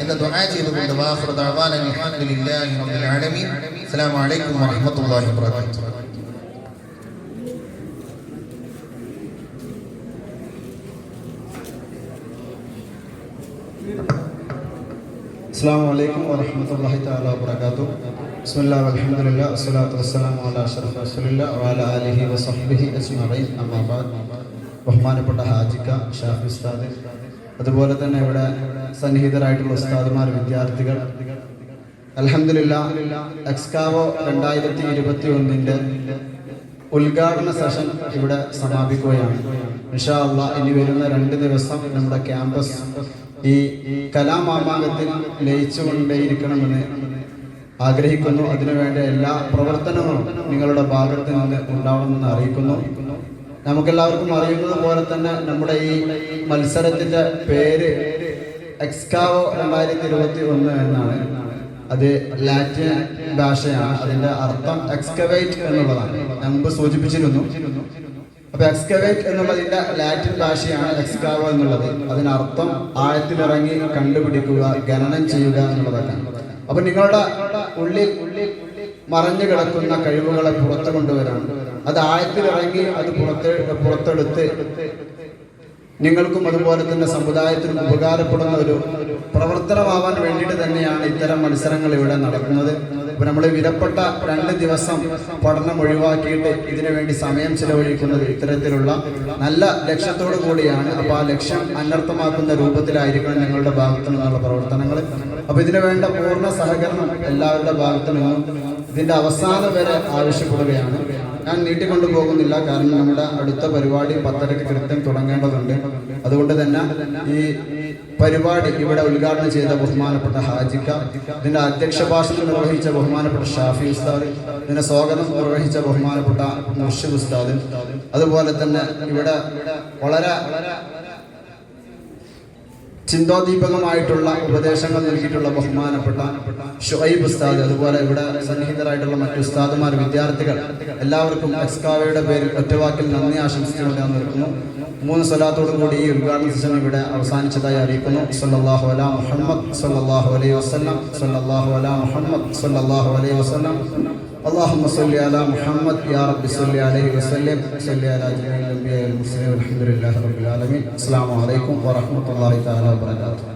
എന്ന് ദുആ ചെയ്തുകൊണ്ട് വാഖിറു ദഅവാന അൽഹംദുലില്ലാഹി റബ്ബിൽ ആലമീൻ. അസ്സലാമു അലൈക്കും വറഹ്മത്തുള്ളാഹി വബറകാതുഹു. അസ്സലാമു അലൈക്കും വറഹ്മത്തുള്ളാഹി തആല വബറകാതുഹു. ബിസ്മില്ലാഹി വൽഹംദുലില്ലാഹി വസ്സലാത്തു വസ്സലാമു അലാ അഷ്റഫി റസൂലില്ലാഹി വഅലാ ആലിഹി വസഹ്ബിഹി അജ്മഈൻ. അമ്മാ ബഅദ്. ബഹുമാനപ്പെട്ട ഹാജിക്ക, ഷാഫി ഉസ്താദ്, അതുപോലെ തന്നെ ഇവിടെ സന്നിഹിതരായിട്ടുള്ള ഉസ്താദുമാർ, വിദ്യാർത്ഥികൾ, അൽഹംദുലില്ലാഹ് എക്സ്കാവോ 2021 ഉദ്ഘാടന സെഷൻ ഇവിടെ സമാപിക്കുകയാണ്. ഇൻഷാ അല്ലാഹ് ഇനി വരുന്ന 2 ദിവസം നമ്മുടെ ക്യാമ്പസ് ഈ കലാമാമാങ്കത്തിൽ ലയിച്ചുകൊണ്ടേയിരിക്കണമെന്ന് ആഗ്രഹിക്കുന്നു. അതിനുവേണ്ട എല്ലാ പ്രവർത്തനങ്ങളും നിങ്ങളുടെ ഭാഗത്ത് നിന്ന് ഉണ്ടാവണമെന്ന് അറിയിക്കുന്നു. നമുക്കെല്ലാവർക്കും അറിയുന്നത് പോലെ തന്നെ നമ്മുടെ ഈ മത്സരത്തിന്റെ പേര് എക്സ്കാവോ 2021 എന്നാണ്. അത് ലാറ്റിൻ ഭാഷയാണ്. അതിന്റെ അർത്ഥം എക്സ്കവേറ്റ് എന്നുള്ളതാണ്. ഞാൻ മുമ്പ് സൂചിപ്പിച്ചിരുന്നു. അപ്പൊ എക്സ്കവേറ്റ് എന്നുള്ളതിന്റെ ലാറ്റിൻ ഭാഷയാണ് എക്സ്കാവോ എന്നുള്ളത്. അതിനർത്ഥം ആഴത്തിലിറങ്ങി കണ്ടുപിടിക്കുക, ഖനനം ചെയ്യുക എന്നുള്ളതൊക്കെ. അപ്പൊ നിങ്ങളുടെ ഉള്ളിൽ മറഞ്ഞു കിടക്കുന്ന കഴിവുകളെ പുറത്തു കൊണ്ടുവരാൻ, അത് ആഴത്തിലിറങ്ങി അത് പുറത്തെടുത്ത് നിങ്ങൾക്കും അതുപോലെ തന്നെ സമുദായത്തിനും ഉപകാരപ്പെടുന്ന ഒരു പ്രവർത്തനമാവാൻ വേണ്ടിയിട്ട് തന്നെയാണ് ഇത്തരം മത്സരങ്ങൾ ഇവിടെ നടക്കുന്നത്. ഇപ്പൊ നമ്മൾ വിലപ്പെട്ട 2 ദിവസം പഠനം ഒഴിവാക്കിയിട്ട് ഇതിനു വേണ്ടി സമയം ചിലവഴിക്കുന്നത് ഇത്തരത്തിലുള്ള നല്ല ലക്ഷ്യത്തോടു കൂടിയാണ്. അപ്പൊ ആ ലക്ഷ്യം അനർത്ഥമാക്കുന്ന രൂപത്തിലായിരിക്കണം ഞങ്ങളുടെ ഭാഗത്തു നിന്നുള്ള പ്രവർത്തനങ്ങൾ. അപ്പൊ ഇതിനു വേണ്ട പൂർണ്ണ സഹകരണം എല്ലാവരുടെ ഭാഗത്തു നിന്നും ഇതിന്റെ അവസാനം വരെ ആവശ്യപ്പെടുകയാണ്. ഞാൻ നീട്ടിക്കൊണ്ടു പോകുന്നില്ല, കാരണം നമ്മുടെ അടുത്ത പരിപാടി 10:30 കൃത്യം തുടങ്ങേണ്ടതുണ്ട്. അതുകൊണ്ട് തന്നെ ഈ പരിപാടി ഇവിടെ ഉദ്ഘാടനം ചെയ്ത ബഹുമാനപ്പെട്ട ഹാജിക്ക, ഇതിന്റെ അധ്യക്ഷ ഭാഷണം നിർവഹിച്ച ബഹുമാനപ്പെട്ട ഷാഫി ഉസ്താദ്, ഇതിന്റെ സ്വാഗതം നിർവഹിച്ച ബഹുമാനപ്പെട്ട മുർഷിദ് ഉസ്താദ്, അതുപോലെ തന്നെ ഇവിടെ വളരെ ചിന്തോദ്ദീപകമായിട്ടുള്ള ഉപദേശങ്ങൾ നൽകിയിട്ടുള്ള ബഹുമാനപ്പെട്ട ഷുഐബ് ഉസ്താദ്, അതുപോലെ ഇവിടെ സന്നിഹിതരായിട്ടുള്ള മറ്റു ഉസ്താദുമാർ, വിദ്യാർത്ഥികൾ എല്ലാവർക്കും എക്സ്കാവോയുടെ പേരിൽ ഒറ്റവാക്കിൽ നന്ദി ആശംസിച്ചുകൊണ്ട് ഞാൻ നിർത്തുന്നു. 3 സ്വലാത്തോടു കൂടി ഈ ഉദ്ഘാടന സെഷൻ ഇവിടെ അവസാനിച്ചതായി അറിയിക്കുന്നു. സല്ലല്ലാഹു അലാ മുഹമ്മദ് സല്ലല്ലാഹു അലൈഹി വസല്ലം, സല്ലല്ലാഹു അലാ മുഹമ്മദ് സല്ലല്ലാഹു അലൈഹി വസല്ലം. اللهم صل على محمد يا رب صل عليه وسلم صل على جميع الانبياء والمرسلين والحمد لله رب العالمين. السلام عليكم ورحمه الله تعالى وبركاته.